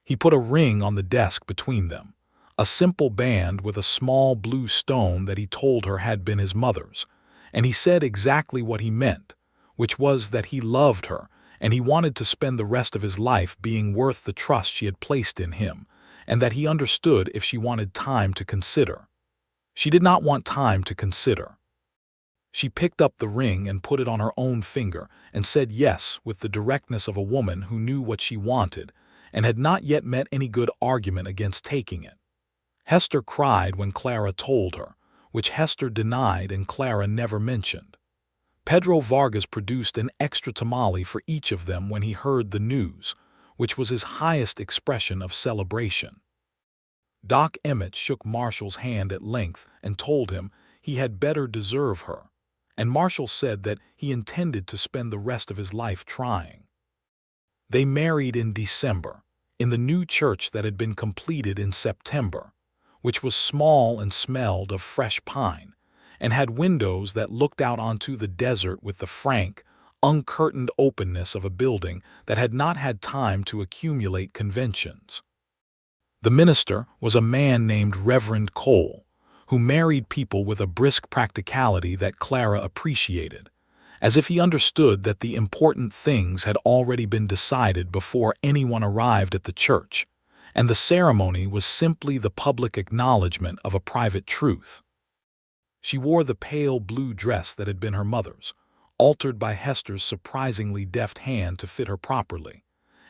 He put a ring on the desk between them, a simple band with a small blue stone that he told her had been his mother's, and he said exactly what he meant, which was that he loved her and he wanted to spend the rest of his life being worth the trust she had placed in him, and that he understood if she wanted time to consider. She did not want time to consider. She picked up the ring and put it on her own finger and said yes with the directness of a woman who knew what she wanted and had not yet met any good argument against taking it. Hester cried when Clara told her, which Hester denied and Clara never mentioned. Pedro Vargas produced an extra tamale for each of them when he heard the news, which was his highest expression of celebration. Doc Emmett shook Marshall's hand at length and told him he had better deserve her, and Marshall said that he intended to spend the rest of his life trying. They married in December, in the new church that had been completed in September, which was small and smelled of fresh pine, and had windows that looked out onto the desert with the frank, uncurtained openness of a building that had not had time to accumulate conventions. The minister was a man named Reverend Cole, who married people with a brisk practicality that Clara appreciated, as if he understood that the important things had already been decided before anyone arrived at the church, and the ceremony was simply the public acknowledgement of a private truth. She wore the pale blue dress that had been her mother's, altered by Hester's surprisingly deft hand to fit her properly,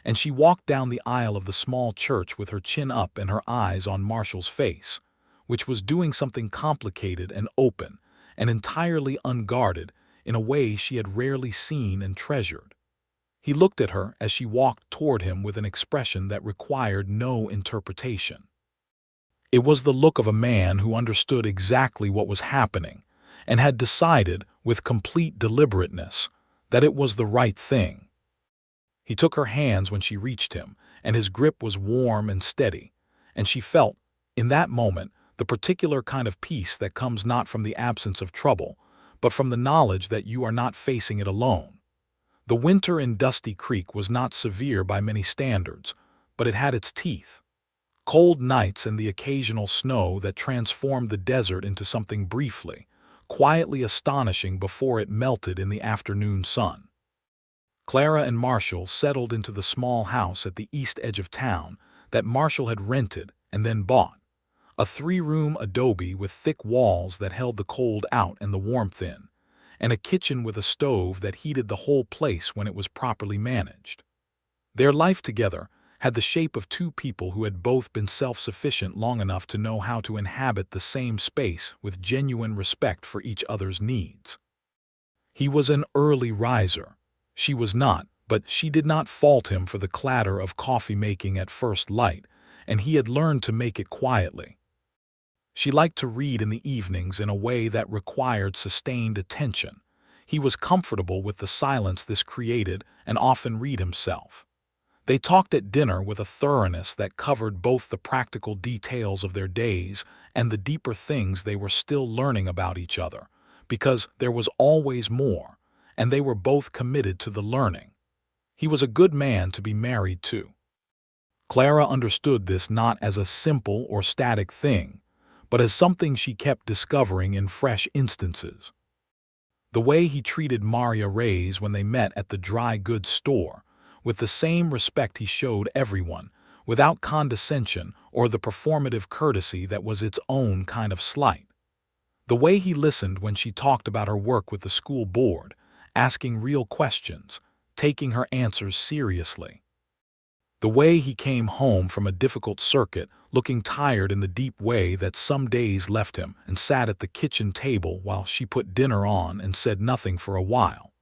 and she walked down the aisle of the small church with her chin up and her eyes on Marshall's face, which was doing something complicated and open and entirely unguarded in a way she had rarely seen and treasured. He looked at her as she walked toward him with an expression that required no interpretation. It was the look of a man who understood exactly what was happening and had decided, with complete deliberateness, that it was the right thing. He took her hands when she reached him, and his grip was warm and steady, and she felt, in that moment, the particular kind of peace that comes not from the absence of trouble, but from the knowledge that you are not facing it alone. The winter in Dusty Creek was not severe by many standards, but it had its teeth. Cold nights and the occasional snow that transformed the desert into something briefly, quietly astonishing before it melted in the afternoon sun. Clara and Marshall settled into the small house at the east edge of town that Marshall had rented and then bought, a 3-room adobe with thick walls that held the cold out and the warmth in, and a kitchen with a stove that heated the whole place when it was properly managed. Their life together had the shape of two people who had both been self-sufficient long enough to know how to inhabit the same space with genuine respect for each other's needs. He was an early riser. She was not, but she did not fault him for the clatter of coffee making at first light, and he had learned to make it quietly. She liked to read in the evenings in a way that required sustained attention. He was comfortable with the silence this created and often read himself. They talked at dinner with a thoroughness that covered both the practical details of their days and the deeper things they were still learning about each other, because there was always more, and they were both committed to the learning. He was a good man to be married to. Clara understood this not as a simple or static thing, but as something she kept discovering in fresh instances. The way he treated Maria Reyes when they met at the dry goods store, with the same respect he showed everyone, without condescension or the performative courtesy that was its own kind of slight. The way he listened when she talked about her work with the school board, asking real questions, taking her answers seriously. The way he came home from a difficult circuit, looking tired in the deep way that some days left him, and sat at the kitchen table while she put dinner on and said nothing for a while.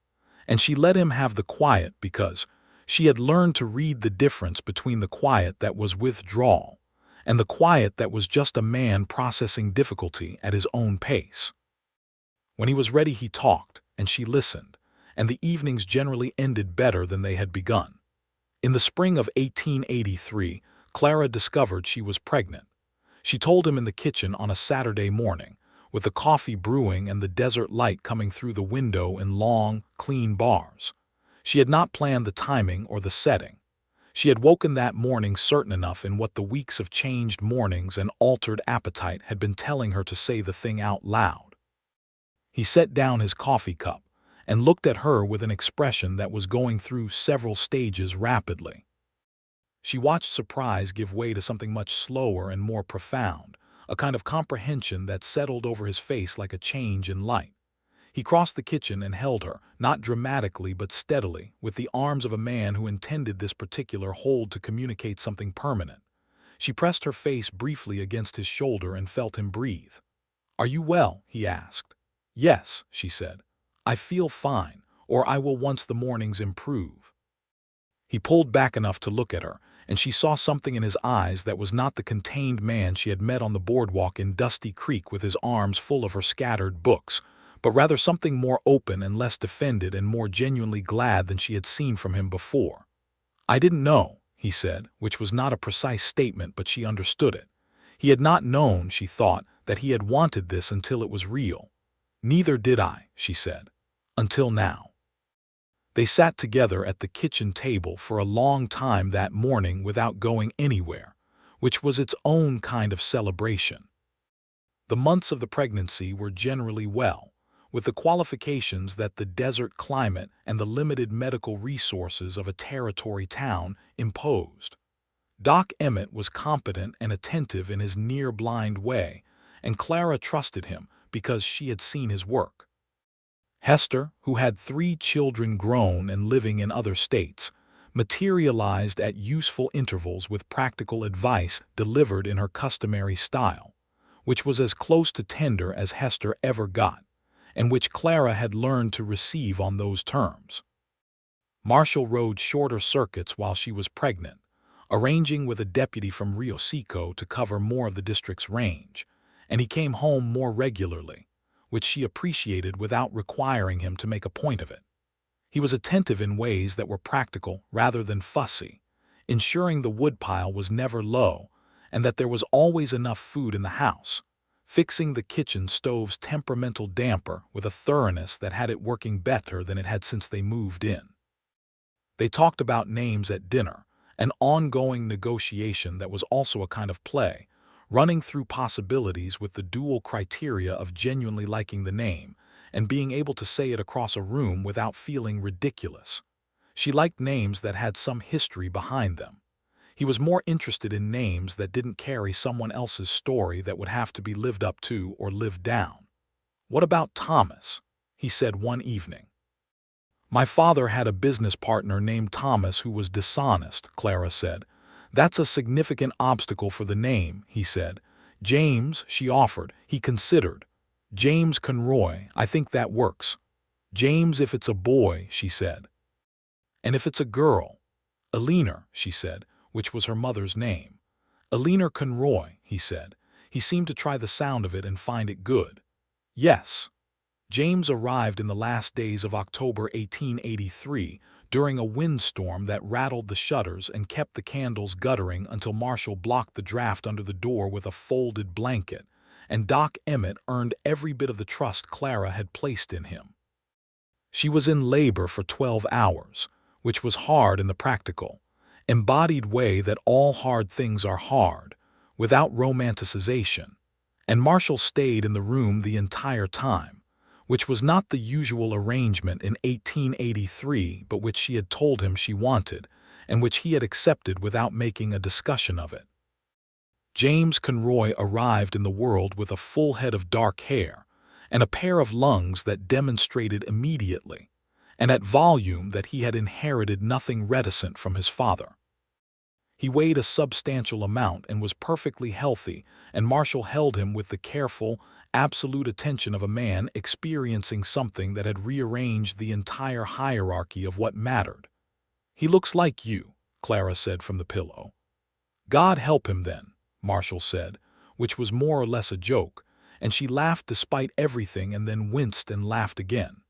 And she let him have the quiet because she had learned to read the difference between the quiet that was withdrawal and the quiet that was just a man processing difficulty at his own pace. When he was ready, he talked, and she listened, and the evenings generally ended better than they had begun. In the spring of 1883, Clara discovered she was pregnant. She told him in the kitchen on a Saturday morning, with the coffee brewing and the desert light coming through the window in long, clean bars. She had not planned the timing or the setting. She had woken that morning certain enough in what the weeks of changed mornings and altered appetite had been telling her to say the thing out loud. He set down his coffee cup and looked at her with an expression that was going through several stages rapidly. She watched surprise give way to something much slower and more profound, a kind of comprehension that settled over his face like a change in light. He crossed the kitchen and held her, not dramatically but steadily, with the arms of a man who intended this particular hold to communicate something permanent. She pressed her face briefly against his shoulder and felt him breathe. "Are you well?" he asked. "Yes," she said. "I feel fine, or I will once the mornings improve." He pulled back enough to look at her, and she saw something in his eyes that was not the contained man she had met on the boardwalk in Dusty Creek with his arms full of her scattered books, but rather something more open and less defended and more genuinely glad than she had seen from him before. "I didn't know," he said, which was not a precise statement, but she understood it. He had not known, she thought, that he had wanted this until it was real. "Neither did I," she said, "until now." They sat together at the kitchen table for a long time that morning without going anywhere, which was its own kind of celebration. The months of the pregnancy were generally well, with the qualifications that the desert climate and the limited medical resources of a territory town imposed. Doc Emmett was competent and attentive in his near-blind way, and Clara trusted him because she had seen his work. Hester, who had 3 children grown and living in other states, materialized at useful intervals with practical advice delivered in her customary style, which was as close to tender as Hester ever got, and which Clara had learned to receive on those terms. Marshall rode shorter circuits while she was pregnant, arranging with a deputy from Rio Seco to cover more of the district's range, and he came home more regularly, which she appreciated without requiring him to make a point of it. He was attentive in ways that were practical rather than fussy, ensuring the woodpile was never low and that there was always enough food in the house, fixing the kitchen stove's temperamental damper with a thoroughness that had it working better than it had since they moved in. They talked about names at dinner, an ongoing negotiation that was also a kind of play, running through possibilities with the dual criteria of genuinely liking the name and being able to say it across a room without feeling ridiculous. She liked names that had some history behind them. He was more interested in names that didn't carry someone else's story that would have to be lived up to or lived down. "What about Thomas?" he said one evening. "My father had a business partner named Thomas who was dishonest," Clara said. "That's a significant obstacle for the name," he said. "James," she offered. He considered. "James Conroy, I think that works." "James if it's a boy," she said. "And if it's a girl?" "Eleanor," she said, which was her mother's name. "Eleanor Conroy," he said. He seemed to try the sound of it and find it good. "Yes." James arrived in the last days of October 1883 during a windstorm that rattled the shutters and kept the candles guttering until Marshall blocked the draft under the door with a folded blanket, and Doc Emmett earned every bit of the trust Clara had placed in him. She was in labor for 12 hours, which was hard in the practical, embodied way that all hard things are hard, without romanticization, and Marshall stayed in the room the entire time, which was not the usual arrangement in 1883, but which she had told him she wanted, and which he had accepted without making a discussion of it. James Conroy arrived in the world with a full head of dark hair, and a pair of lungs that demonstrated immediately, and at volume that he had inherited nothing reticent from his father. He weighed a substantial amount and was perfectly healthy, and Marshall held him with the careful, absolute attention of a man experiencing something that had rearranged the entire hierarchy of what mattered. "He looks like you," Clara said from the pillow. "God help him then," Marshall said, which was more or less a joke, and she laughed despite everything and then winced and laughed again.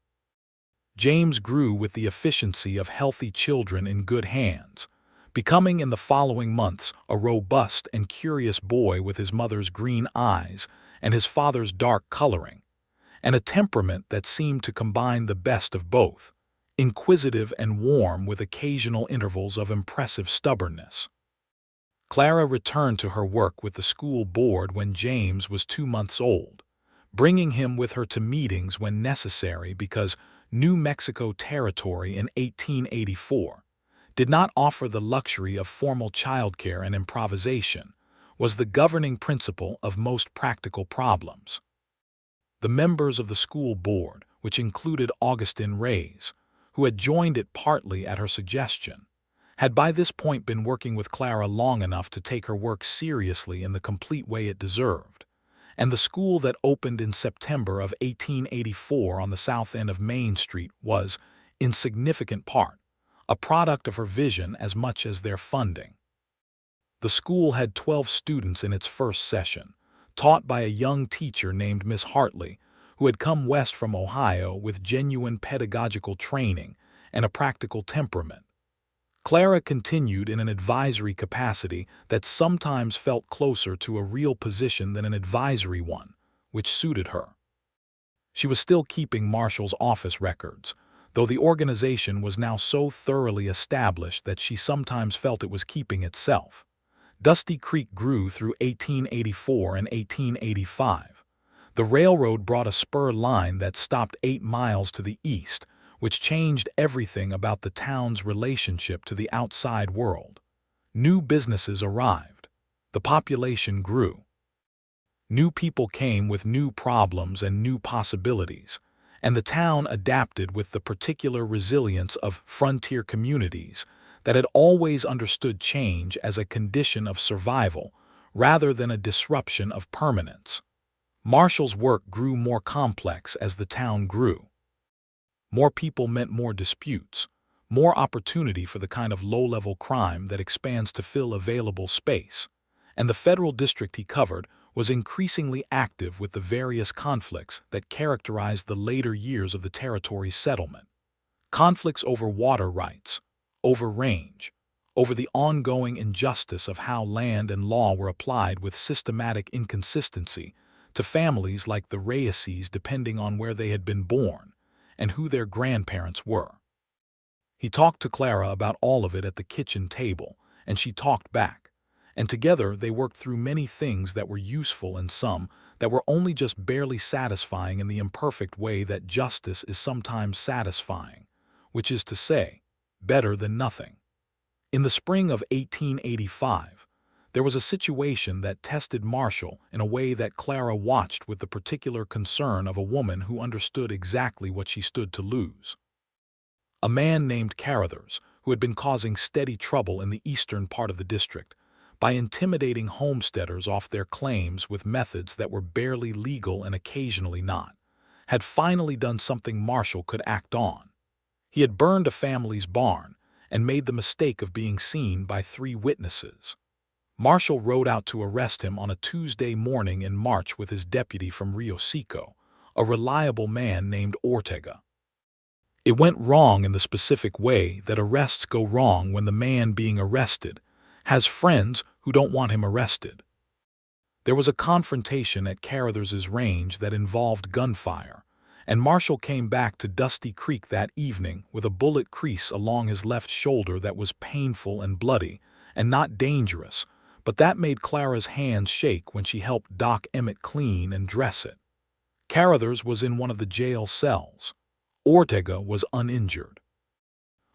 James grew with the efficiency of healthy children in good hands, becoming in the following months a robust and curious boy with his mother's green eyes and his father's dark coloring, and a temperament that seemed to combine the best of both, inquisitive and warm with occasional intervals of impressive stubbornness. Clara returned to her work with the school board when James was 2 months old, bringing him with her to meetings when necessary because New Mexico Territory in 1884 did not offer the luxury of formal childcare, and improvisation was the governing principle of most practical problems. The members of the school board, which included Augustin Reyes, who had joined it partly at her suggestion, had by this point been working with Clara long enough to take her work seriously in the complete way it deserved, and the school that opened in September of 1884 on the south end of Main Street was, in significant part, a product of her vision as much as their funding. The school had 12 students in its first session, taught by a young teacher named Miss Hartley, who had come west from Ohio with genuine pedagogical training and a practical temperament. Clara continued in an advisory capacity that sometimes felt closer to a real position than an advisory one, which suited her. She was still keeping Marshall's office records, though the organization was now so thoroughly established that she sometimes felt it was keeping itself. Dusty Creek grew through 1884 and 1885. The railroad brought a spur line that stopped 8 miles to the east, which changed everything about the town's relationship to the outside world. New businesses arrived. The population grew. New people came with new problems and new possibilities, and the town adapted with the particular resilience of frontier communities that had always understood change as a condition of survival rather than a disruption of permanence. Marshall's work grew more complex as the town grew. More people meant more disputes, more opportunity for the kind of low-level crime that expands to fill available space, and the federal district he covered was increasingly active with the various conflicts that characterized the later years of the territory's settlement. Conflicts over water rights, over range, over the ongoing injustice of how land and law were applied with systematic inconsistency to families like the Reyeses depending on where they had been born and who their grandparents were. He talked to Clara about all of it at the kitchen table, and she talked back, and together they worked through many things that were useful and some that were only just barely satisfying in the imperfect way that justice is sometimes satisfying, which is to say, better than nothing. In the spring of 1885, there was a situation that tested Marshall in a way that Clara watched with the particular concern of a woman who understood exactly what she stood to lose. A man named Carruthers, who had been causing steady trouble in the eastern part of the district by intimidating homesteaders off their claims with methods that were barely legal and occasionally not, had finally done something Marshall could act on. He had burned a family's barn and made the mistake of being seen by 3 witnesses. Marshall rode out to arrest him on a Tuesday morning in March with his deputy from Rio Seco, a reliable man named Ortega. It went wrong in the specific way that arrests go wrong when the man being arrested has friends who don't want him arrested. There was a confrontation at Carruthers's range that involved gunfire, and Marshall came back to Dusty Creek that evening with a bullet crease along his left shoulder that was painful and bloody and not dangerous, but that made Clara's hands shake when she helped Doc Emmett clean and dress it. Carruthers was in one of the jail cells. Ortega was uninjured.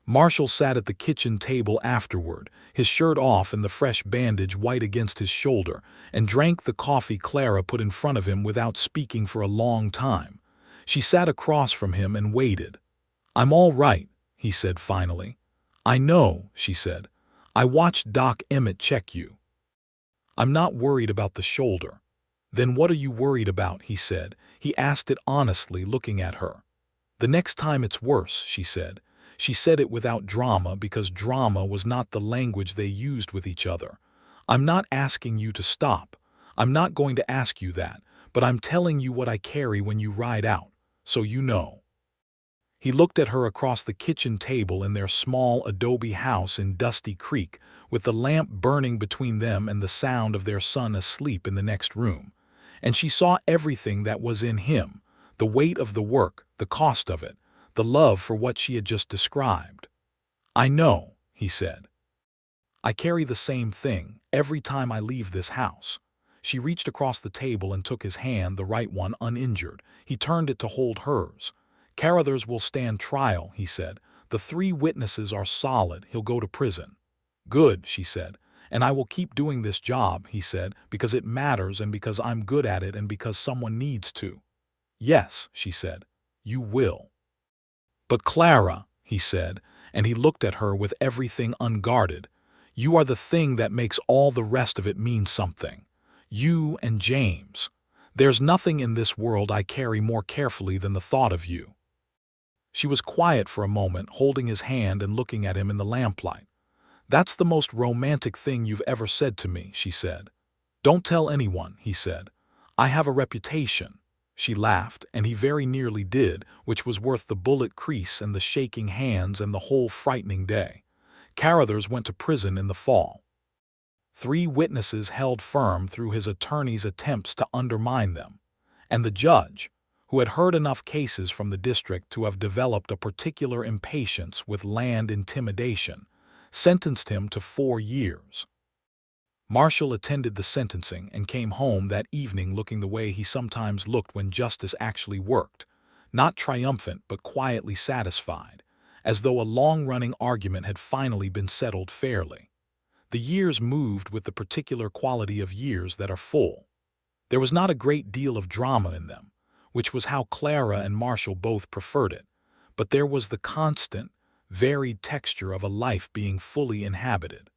Marshall sat at the kitchen table afterward, his shirt off and the fresh bandage white against his shoulder, and drank the coffee Clara put in front of him without speaking for a long time. She sat across from him and waited. "I'm all right," he said finally. "I know," she said. "I watched Doc Emmett check you." "I'm not worried about the shoulder." "Then what are you worried about?" he said. He asked it honestly, looking at her. "The next time it's worse," she said. She said it without drama because drama was not the language they used with each other. "I'm not asking you to stop. I'm not going to ask you that, but I'm telling you what I carry when you ride out, so you know." He looked at her across the kitchen table in their small adobe house in Dusty Creek, with the lamp burning between them and the sound of their son asleep in the next room. And she saw everything that was in him, the weight of the work, the cost of it, the love for what she had just described. "I know," he said. "I carry the same thing every time I leave this house." She reached across the table and took his hand, the right one, uninjured. He turned it to hold hers. "Carruthers will stand trial," he said. "The 3 witnesses are solid. He'll go to prison." "Good," she said. "And I will keep doing this job," he said, "because it matters and because I'm good at it and because someone needs to." "Yes," she said. "You will." "But Clara," he said, and he looked at her with everything unguarded, "you are the thing that makes all the rest of it mean something. You and James. There's nothing in this world I carry more carefully than the thought of you." She was quiet for a moment, holding his hand and looking at him in the lamplight. "That's the most romantic thing you've ever said to me," she said. "Don't tell anyone," he said. "I have a reputation." She laughed, and he very nearly did, which was worth the bullet crease and the shaking hands and the whole frightening day. Carruthers went to prison in the fall. 3 witnesses held firm through his attorney's attempts to undermine them, and the judge, who had heard enough cases from the district to have developed a particular impatience with land intimidation, sentenced him to 4 years. Marshall attended the sentencing and came home that evening looking the way he sometimes looked when justice actually worked, not triumphant but quietly satisfied, as though a long-running argument had finally been settled fairly. The years moved with the particular quality of years that are full. There was not a great deal of drama in them, which was how Clara and Marshall both preferred it, but there was the constant, varied texture of a life being fully inhabited.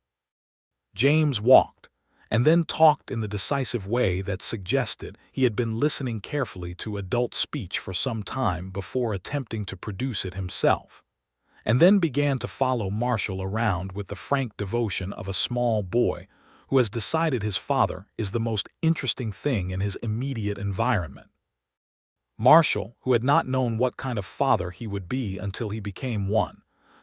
James walked, and then talked in the decisive way that suggested he had been listening carefully to adult speech for some time before attempting to produce it himself, and then began to follow Marshall around with the frank devotion of a small boy who has decided his father is the most interesting thing in his immediate environment. Marshall, who had not known what kind of father he would be until he became one,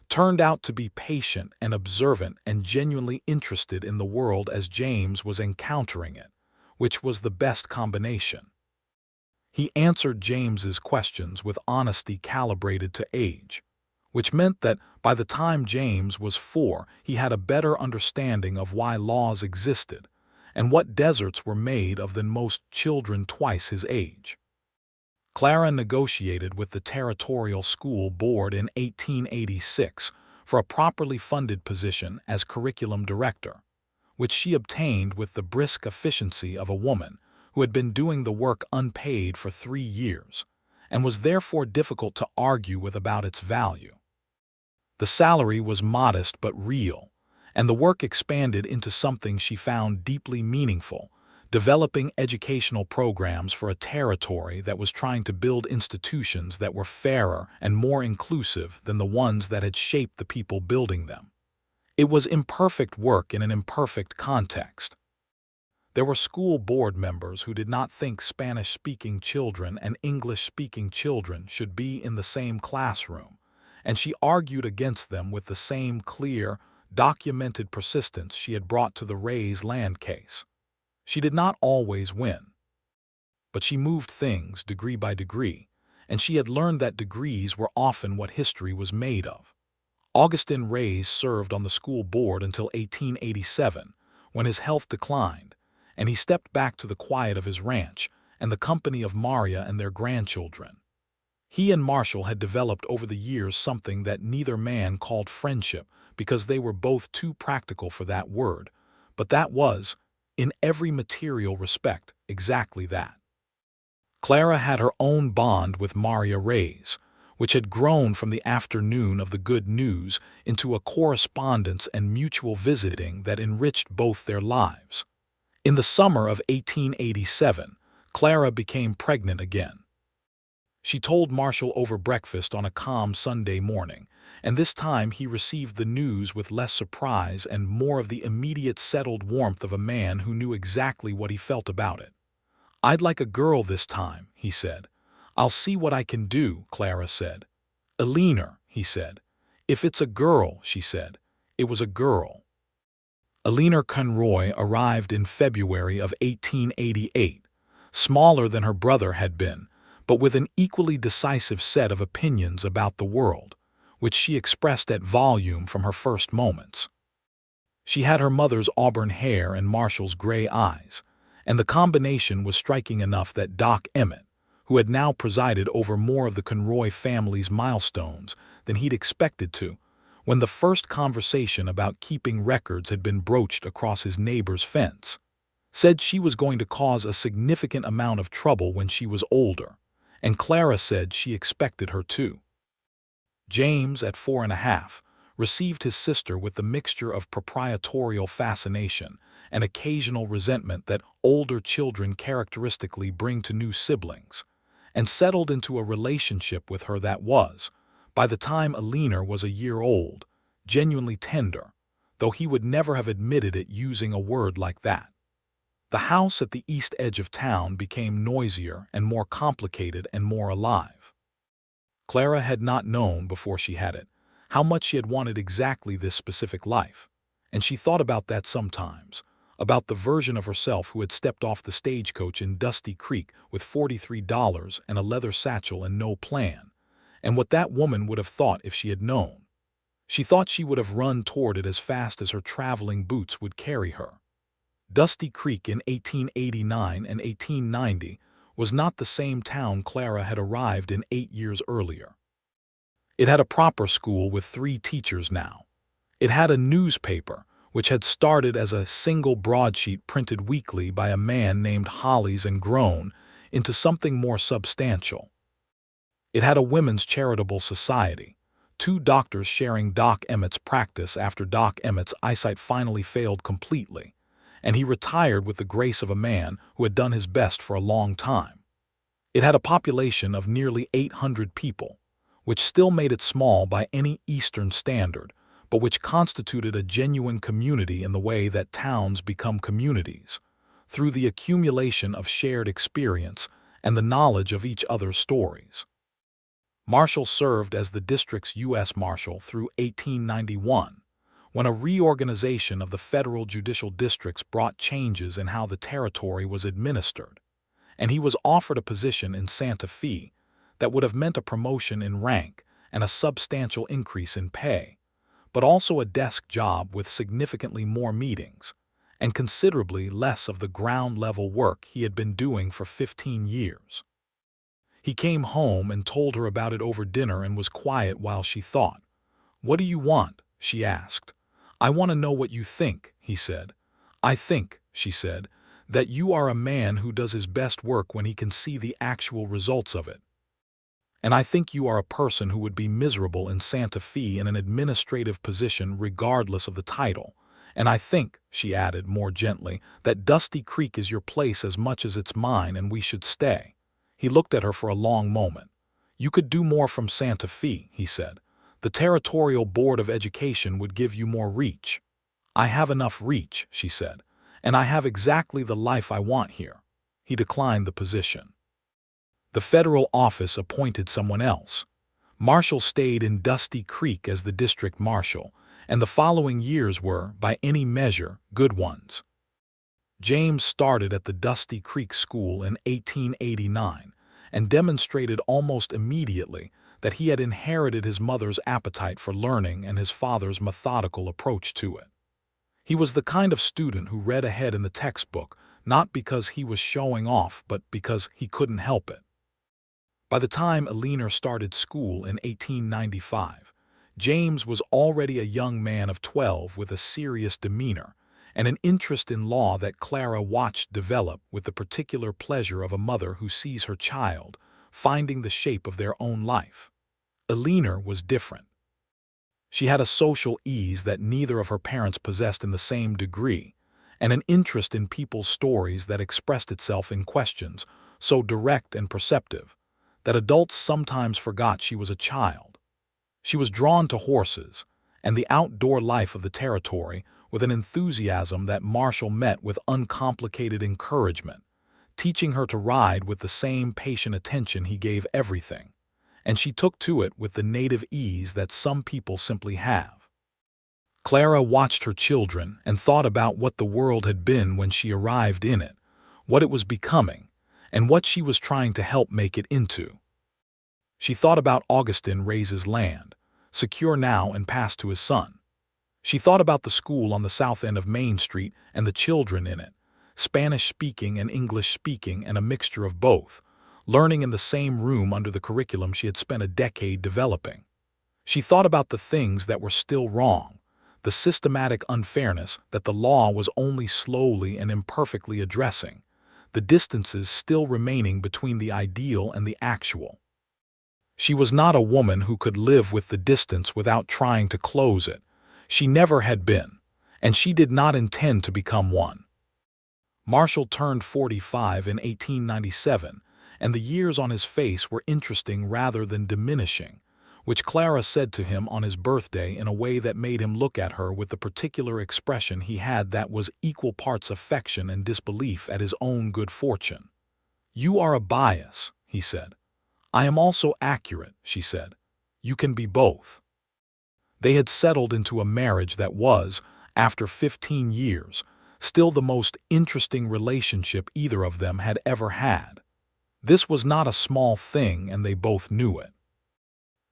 turned out to be patient and observant and genuinely interested in the world as James was encountering it, which was the best combination. He answered James's questions with honesty calibrated to age, which meant that by the time James was 4, he had a better understanding of why laws existed and what deserts were made of than most children twice his age. Clara negotiated with the Territorial School Board in 1886 for a properly funded position as curriculum director, which she obtained with the brisk efficiency of a woman who had been doing the work unpaid for 3 years, and was therefore difficult to argue with about its value. The salary was modest but real, and the work expanded into something she found deeply meaningful, developing educational programs for a territory that was trying to build institutions that were fairer and more inclusive than the ones that had shaped the people building them. It was imperfect work in an imperfect context. There were school board members who did not think Spanish-speaking children and English-speaking children should be in the same classroom, and she argued against them with the same clear, documented persistence she had brought to the Ray's land case. She did not always win, but she moved things degree by degree, and she had learned that degrees were often what history was made of. Augustin Ray's served on the school board until 1887, when his health declined, and he stepped back to the quiet of his ranch and the company of Maria and their grandchildren. He and Marshall had developed over the years something that neither man called friendship because they were both too practical for that word, but that was, in every material respect, exactly that. Clara had her own bond with Maria Reyes, which had grown from the afternoon of the good news into a correspondence and mutual visiting that enriched both their lives. In the summer of 1887, Clara became pregnant again. She told Marshall over breakfast on a calm Sunday morning, and this time he received the news with less surprise and more of the immediate settled warmth of a man who knew exactly what he felt about it. "I'd like a girl this time," he said. "I'll see what I can do," Clara said. "Eleanor," he said. "If it's a girl," she said. It was a girl. Eleanor Conroy arrived in February of 1888, smaller than her brother had been, but with an equally decisive set of opinions about the world, which she expressed at volume from her first moments. She had her mother's auburn hair and Marshall's gray eyes, and the combination was striking enough that Doc Emmett, who had now presided over more of the Conroy family's milestones than he'd expected to, when the first conversation about keeping records had been broached across his neighbor's fence, said she was going to cause a significant amount of trouble when she was older, and Clara said she expected her to. James, at 4.5, received his sister with the mixture of proprietorial fascination and occasional resentment that older children characteristically bring to new siblings, and settled into a relationship with her that was, by the time Eleanor was a year old, genuinely tender, though he would never have admitted it using a word like that. The house at the east edge of town became noisier and more complicated and more alive. Clara had not known, before she had it, how much she had wanted exactly this specific life, and she thought about that sometimes, about the version of herself who had stepped off the stagecoach in Dusty Creek with $43 and a leather satchel and no plan, and what that woman would have thought if she had known. She thought she would have run toward it as fast as her traveling boots would carry her. Dusty Creek in 1889 and 1890 was not the same town Clara had arrived in 8 years earlier. It had a proper school with 3 teachers now. It had a newspaper, which had started as a single broadsheet printed weekly by a man named Hollies and grown into something more substantial. It had a women's charitable society, 2 doctors sharing Doc Emmett's practice after Doc Emmett's eyesight finally failed completely, and he retired with the grace of a man who had done his best for a long time. It had a population of nearly 800 people, which still made it small by any Eastern standard, but which constituted a genuine community in the way that towns become communities, through the accumulation of shared experience and the knowledge of each other's stories. Marshall served as the district's U.S. Marshal through 1891, when a reorganization of the federal judicial districts brought changes in how the territory was administered, and he was offered a position in Santa Fe that would have meant a promotion in rank and a substantial increase in pay, but also a desk job with significantly more meetings and considerably less of the ground-level work he had been doing for 15 years. He came home and told her about it over dinner and was quiet while she thought. "What do you want?" she asked. "I want to know what you think," he said. "I think," she said, "that you are a man who does his best work when he can see the actual results of it. And I think you are a person who would be miserable in Santa Fe in an administrative position regardless of the title. And I think," she added more gently, "that Dusty Creek is your place as much as it's mine and we should stay." He looked at her for a long moment. "You could do more from Santa Fe," he said. "The Territorial Board of Education would give you more reach." "I have enough reach," she said, "and I have exactly the life I want here." He declined the position. The federal office appointed someone else. Marshall stayed in Dusty Creek as the district marshal, and the following years were, by any measure, good ones. James started at the Dusty Creek School in 1889 and demonstrated almost immediately that he had inherited his mother's appetite for learning and his father's methodical approach to it. He was the kind of student who read ahead in the textbook, not because he was showing off, but because he couldn't help it. By the time Eleanor started school in 1895, James was already a young man of 12 with a serious demeanor and an interest in law that Clara watched develop with the particular pleasure of a mother who sees her child finding the shape of their own life. Eleanor was different. She had a social ease that neither of her parents possessed in the same degree, and an interest in people's stories that expressed itself in questions so direct and perceptive that adults sometimes forgot she was a child. She was drawn to horses and the outdoor life of the territory with an enthusiasm that Marshall met with uncomplicated encouragement, teaching her to ride with the same patient attention he gave everything, and she took to it with the native ease that some people simply have. Clara watched her children and thought about what the world had been when she arrived in it, what it was becoming, and what she was trying to help make it into. She thought about Augustin Reyes's land, secure now and passed to his son. She thought about the school on the south end of Main Street and the children in it, Spanish-speaking and English-speaking and a mixture of both, learning in the same room under the curriculum she had spent a decade developing. She thought about the things that were still wrong, the systematic unfairness that the law was only slowly and imperfectly addressing, the distances still remaining between the ideal and the actual. She was not a woman who could live with the distance without trying to close it. She never had been, and she did not intend to become one. Marshall turned 45 in 1897, and the years on his face were interesting rather than diminishing, which Clara said to him on his birthday in a way that made him look at her with the particular expression he had that was equal parts affection and disbelief at his own good fortune. "You are a bias," he said. "I am also accurate," she said. "You can be both." They had settled into a marriage that was, after 15 years, still the most interesting relationship either of them had ever had. This was not a small thing, and they both knew it.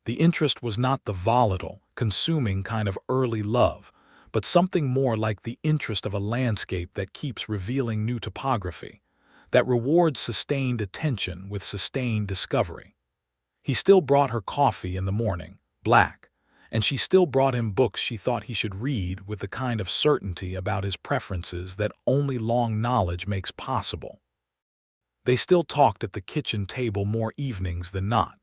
The interest was not the volatile, consuming kind of early love, but something more like the interest of a landscape that keeps revealing new topography, that rewards sustained attention with sustained discovery. He still brought her coffee in the morning, black, and she still brought him books she thought he should read with the kind of certainty about his preferences that only long knowledge makes possible. They still talked at the kitchen table more evenings than not,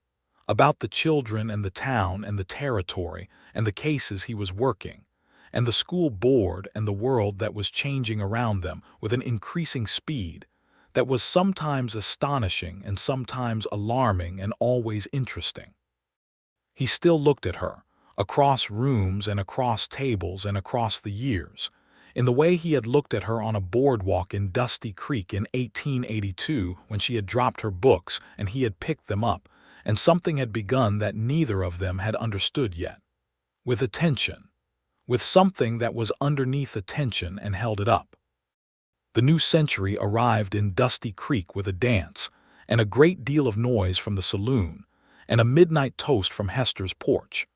about the children and the town and the territory and the cases he was working, and the school board and the world that was changing around them with an increasing speed that was sometimes astonishing and sometimes alarming and always interesting. He still looked at her, across rooms and across tables and across the years, in the way he had looked at her on a boardwalk in Dusty Creek in 1882 when she had dropped her books and he had picked them up, and something had begun that neither of them had understood yet. With attention, with something that was underneath attention and held it up. The new century arrived in Dusty Creek with a dance, and a great deal of noise from the saloon, and a midnight toast from Hester's porch,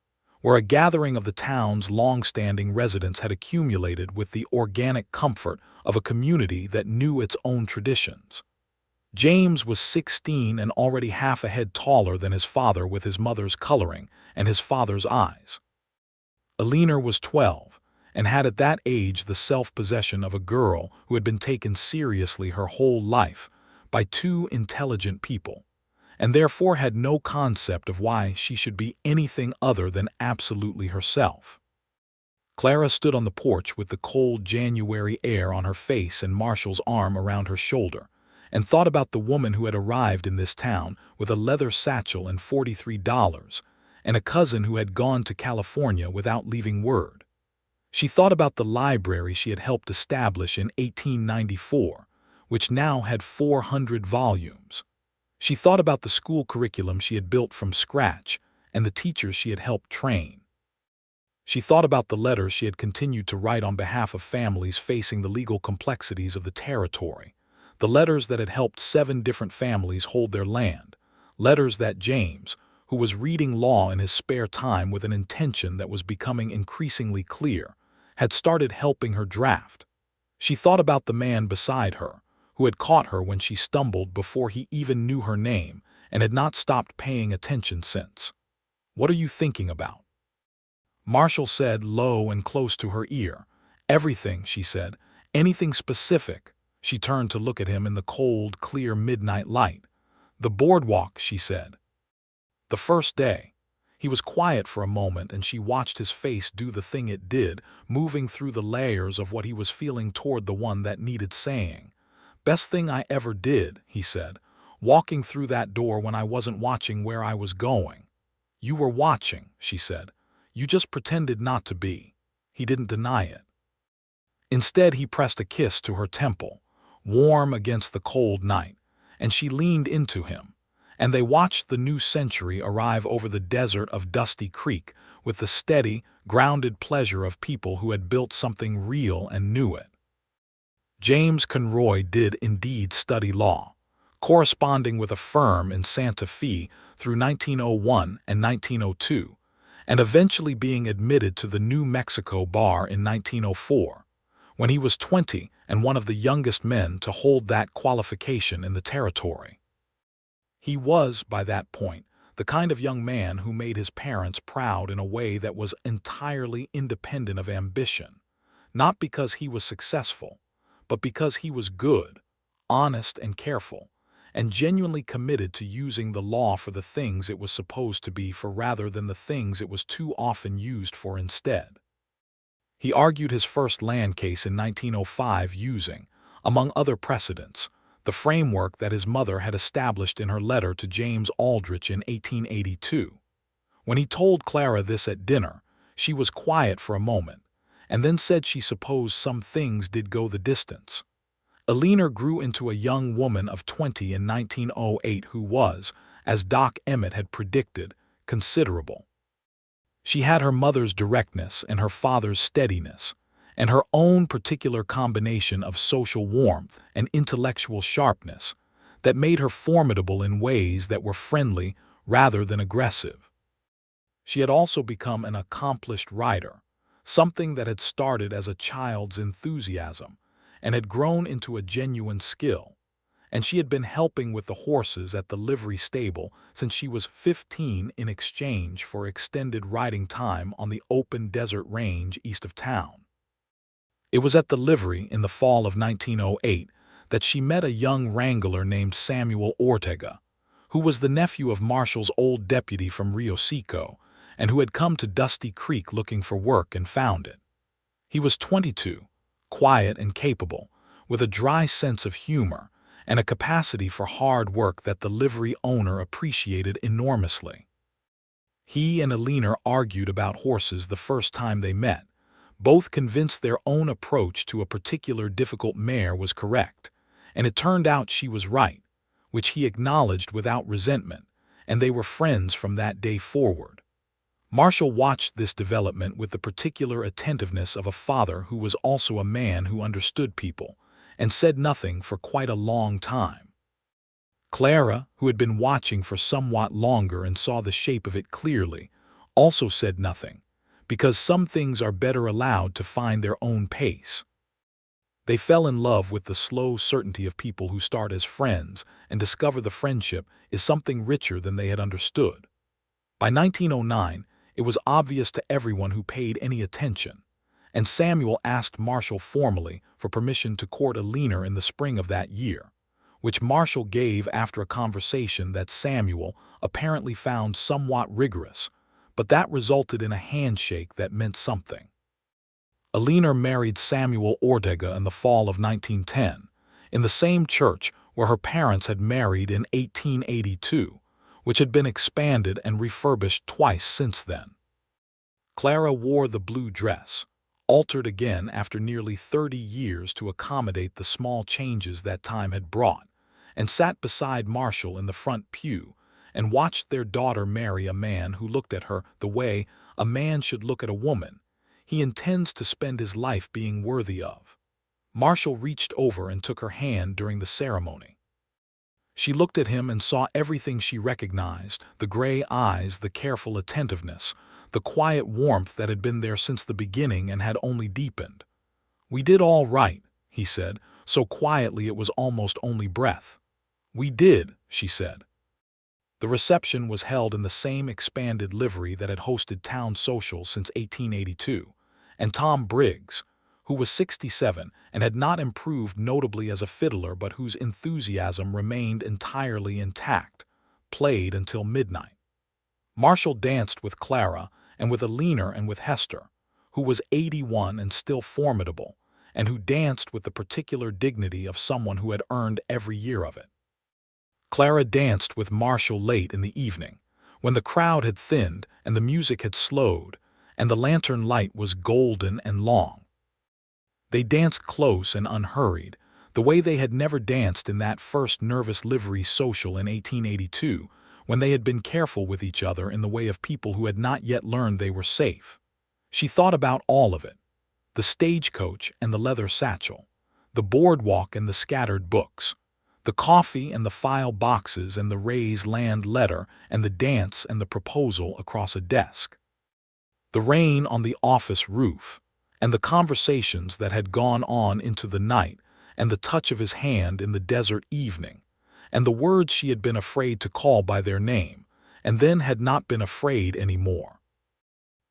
where a gathering of the town's long-standing residents had accumulated with the organic comfort of a community that knew its own traditions. James was 16 and already half a head taller than his father with his mother's coloring and his father's eyes. Eleanor was 12, and had at that age the self-possession of a girl who had been taken seriously her whole life by two intelligent people, and therefore had no concept of why she should be anything other than absolutely herself. Clara stood on the porch with the cold January air on her face and Marshall's arm around her shoulder, and thought about the woman who had arrived in this town with a leather satchel and $43, and a cousin who had gone to California without leaving word. She thought about the library she had helped establish in 1894, which now had 400 volumes. She thought about the school curriculum she had built from scratch and the teachers she had helped train. She thought about the letters she had continued to write on behalf of families facing the legal complexities of the territory, the letters that had helped 7 different families hold their land, letters that James, who was reading law in his spare time with an intention that was becoming increasingly clear, had started helping her draft. She thought about the man beside her, who had caught her when she stumbled before he even knew her name, and had not stopped paying attention since. "What are you thinking about?" Marshall said, low and close to her ear. "Everything," she said. "Anything specific?" She turned to look at him in the cold, clear midnight light. "The boardwalk," she said. "The first day." He was quiet for a moment, and she watched his face do the thing it did, moving through the layers of what he was feeling toward the one that needed saying. "Best thing I ever did," he said. "Walking through that door when I wasn't watching where I was going." "You were watching," she said. "You just pretended not to be." He didn't deny it. Instead, he pressed a kiss to her temple, warm against the cold night, and she leaned into him, and they watched the new century arrive over the desert of Dusty Creek with the steady, grounded pleasure of people who had built something real and knew it. James Conroy did indeed study law, corresponding with a firm in Santa Fe through 1901 and 1902, and eventually being admitted to the New Mexico bar in 1904, when he was 20 and one of the youngest men to hold that qualification in the territory. He was, by that point, the kind of young man who made his parents proud in a way that was entirely independent of ambition, not because he was successful, but because he was good, honest, and careful, and genuinely committed to using the law for the things it was supposed to be for rather than the things it was too often used for instead. He argued his first land case in 1905 using, among other precedents, the framework that his mother had established in her letter to James Aldrich in 1882. When he told Clara this at dinner, she was quiet for a moment, and then said she supposed some things did go the distance. Eleanor grew into a young woman of 20 in 1908 who was, as Doc Emmett had predicted, considerable. She had her mother's directness and her father's steadiness, and her own particular combination of social warmth and intellectual sharpness that made her formidable in ways that were friendly rather than aggressive. She had also become an accomplished writer, something that had started as a child's enthusiasm and had grown into a genuine skill, and she had been helping with the horses at the livery stable since she was 15 in exchange for extended riding time on the open desert range east of town. It was at the livery in the fall of 1908 that she met a young wrangler named Samuel Ortega, who was the nephew of Marshall's old deputy from Rio Seco and who had come to Dusty Creek looking for work and found it. He was 22, quiet and capable, with a dry sense of humor and a capacity for hard work that the livery owner appreciated enormously. He and Eleanor argued about horses the first time they met, both convinced their own approach to a particular difficult mare was correct, and it turned out she was right, which he acknowledged without resentment, and they were friends from that day forward. Marshall watched this development with the particular attentiveness of a father who was also a man who understood people, and said nothing for quite a long time. Clara, who had been watching for somewhat longer and saw the shape of it clearly, also said nothing, because some things are better allowed to find their own pace. They fell in love with the slow certainty of people who start as friends and discover the friendship is something richer than they had understood. By 1909, it was obvious to everyone who paid any attention, and Samuel asked Marshall formally for permission to court Eleanor in the spring of that year, which Marshall gave after a conversation that Samuel apparently found somewhat rigorous, but that resulted in a handshake that meant something. Eleanor married Samuel Ortega in the fall of 1910, in the same church where her parents had married in 1882, which had been expanded and refurbished twice since then. Clara wore the blue dress, altered again after nearly 30 years to accommodate the small changes that time had brought, and sat beside Marshall in the front pew and watched their daughter marry a man who looked at her the way a man should look at a woman he intends to spend his life being worthy of. Marshall reached over and took her hand during the ceremony. She looked at him and saw everything she recognized, the gray eyes, the careful attentiveness, the quiet warmth that had been there since the beginning and had only deepened. "We did all right," he said, so quietly it was almost only breath. "We did," she said. The reception was held in the same expanded livery that had hosted town socials since 1882, and Tom Briggs, who was 67 and had not improved notably as a fiddler but whose enthusiasm remained entirely intact, played until midnight. Marshall danced with Clara and with Alina and with Hester, who was 81 and still formidable, and who danced with the particular dignity of someone who had earned every year of it. Clara danced with Marshall late in the evening, when the crowd had thinned and the music had slowed, and the lantern light was golden and long. They danced close and unhurried, the way they had never danced in that first nervous livery social in 1882, when they had been careful with each other in the way of people who had not yet learned they were safe. She thought about all of it: the stagecoach and the leather satchel, the boardwalk and the scattered books, the coffee and the file boxes and the Ray's land letter and the dance and the proposal across a desk, the rain on the office roof, and the conversations that had gone on into the night, and the touch of his hand in the desert evening, and the words she had been afraid to call by their name, and then had not been afraid any more.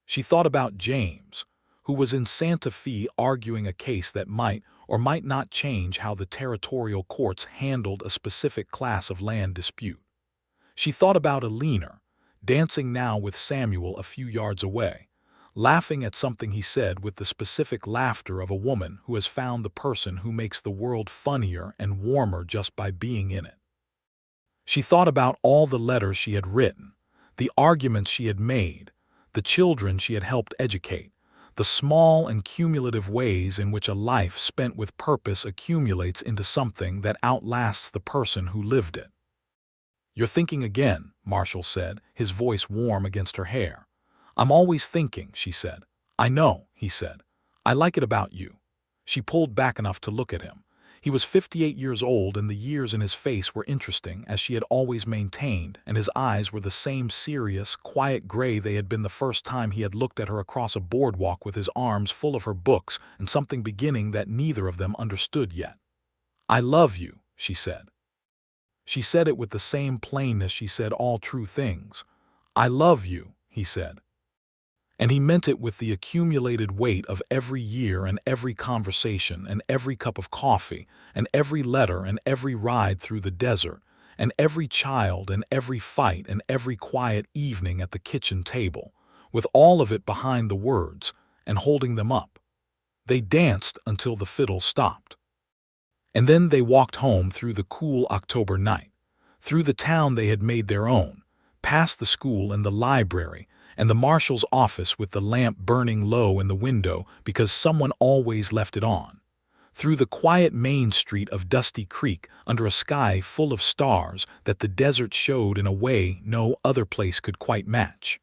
She thought about James, who was in Santa Fe arguing a case that might or might not change how the territorial courts handled a specific class of land dispute. She thought about Alina, dancing now with Samuel a few yards away, laughing at something he said with the specific laughter of a woman who has found the person who makes the world funnier and warmer just by being in it. She thought about all the letters she had written, the arguments she had made, the children she had helped educate, the small and cumulative ways in which a life spent with purpose accumulates into something that outlasts the person who lived it. "You're thinking again," Marshall said, his voice warm against her hair. "I'm always thinking," she said. "I know," he said. "I like it about you." She pulled back enough to look at him. He was 58 years old, and the years in his face were interesting, as she had always maintained, and his eyes were the same serious, quiet gray they had been the first time he had looked at her across a boardwalk with his arms full of her books and something beginning that neither of them understood yet. "I love you," she said. She said it with the same plainness she said all true things. "I love you," he said. And he meant it with the accumulated weight of every year and every conversation and every cup of coffee and every letter and every ride through the desert and every child and every fight and every quiet evening at the kitchen table, with all of it behind the words and holding them up. They danced until the fiddle stopped. And then they walked home through the cool October night, through the town they had made their own, past the school and the library, and the marshal's office with the lamp burning low in the window because someone always left it on, through the quiet main street of Dusty Creek under a sky full of stars that the desert showed in a way no other place could quite match.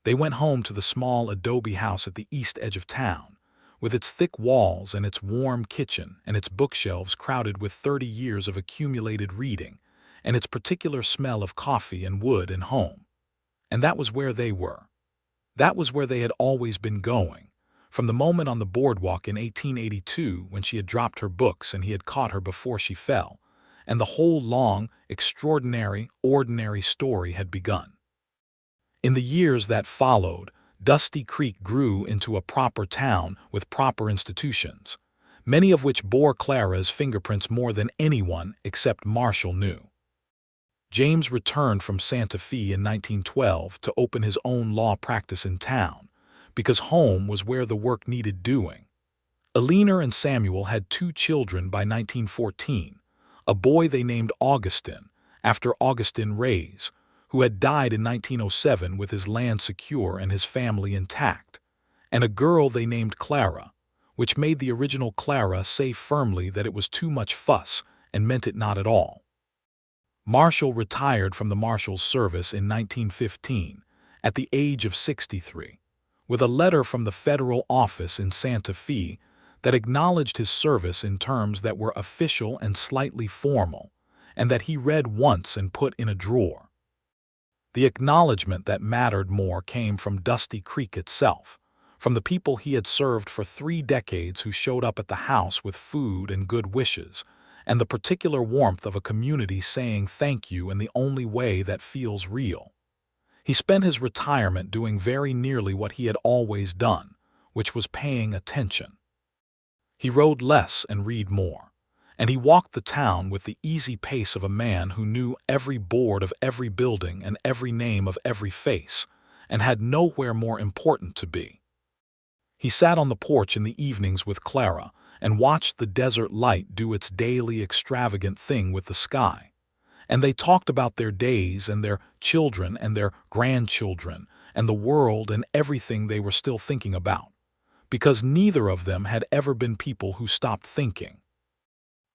They went home to the small adobe house at the east edge of town, with its thick walls and its warm kitchen and its bookshelves crowded with 30 years of accumulated reading, and its particular smell of coffee and wood and home. And that was where they were. That was where they had always been going, from the moment on the boardwalk in 1882 when she had dropped her books and he had caught her before she fell, and the whole long, extraordinary, ordinary story had begun. In the years that followed, Dusty Creek grew into a proper town with proper institutions, many of which bore Clara's fingerprints more than anyone except Marshall knew. James returned from Santa Fe in 1912 to open his own law practice in town, because home was where the work needed doing. Alina and Samuel had 2 children by 1914, a boy they named Augustin, after Augustin Reyes, who had died in 1907 with his land secure and his family intact, and a girl they named Clara, which made the original Clara say firmly that it was too much fuss and meant it not at all. Marshall retired from the Marshal's service in 1915, at the age of 63, with a letter from the federal office in Santa Fe that acknowledged his service in terms that were official and slightly formal, and that he read once and put in a drawer. The acknowledgement that mattered more came from Dusty Creek itself, from the people he had served for 3 decades who showed up at the house with food and good wishes, and the particular warmth of a community saying thank you in the only way that feels real. He spent his retirement doing very nearly what he had always done, which was paying attention. He rode less and read more, and he walked the town with the easy pace of a man who knew every board of every building and every name of every face, and had nowhere more important to be. He sat on the porch in the evenings with Clara and watched the desert light do its daily extravagant thing with the sky. And they talked about their days and their children and their grandchildren and the world and everything they were still thinking about, because neither of them had ever been people who stopped thinking.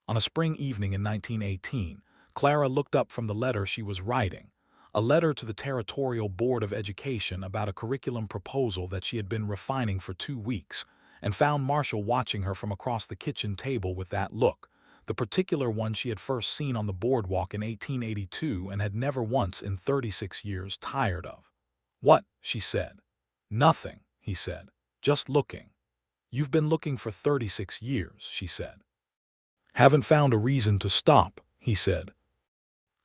On a spring evening in 1918, Clara looked up from the letter she was writing, a letter to the Territorial Board of Education about a curriculum proposal that she had been refining for 2 weeks, and found Marshall watching her from across the kitchen table with that look, the particular one she had first seen on the boardwalk in 1882 and had never once in 36 years tired of. "What?" she said. "Nothing," he said. "Just looking." "You've been looking for 36 years," she said. "Haven't found a reason to stop," he said.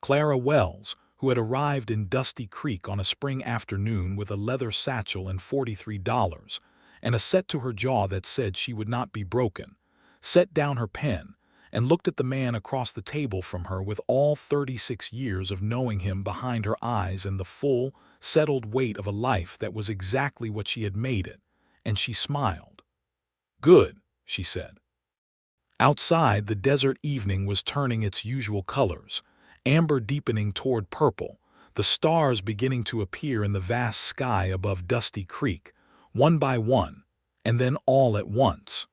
Clara Wells, who had arrived in Dusty Creek on a spring afternoon with a leather satchel and $43, and a set to her jaw that said she would not be broken, set down her pen and looked at the man across the table from her with all 36 years of knowing him behind her eyes and the full, settled weight of a life that was exactly what she had made it, and she smiled. "Good," she said. Outside, the desert evening was turning its usual colors, amber deepening toward purple, the stars beginning to appear in the vast sky above Dusty Creek, one by one, and then all at once.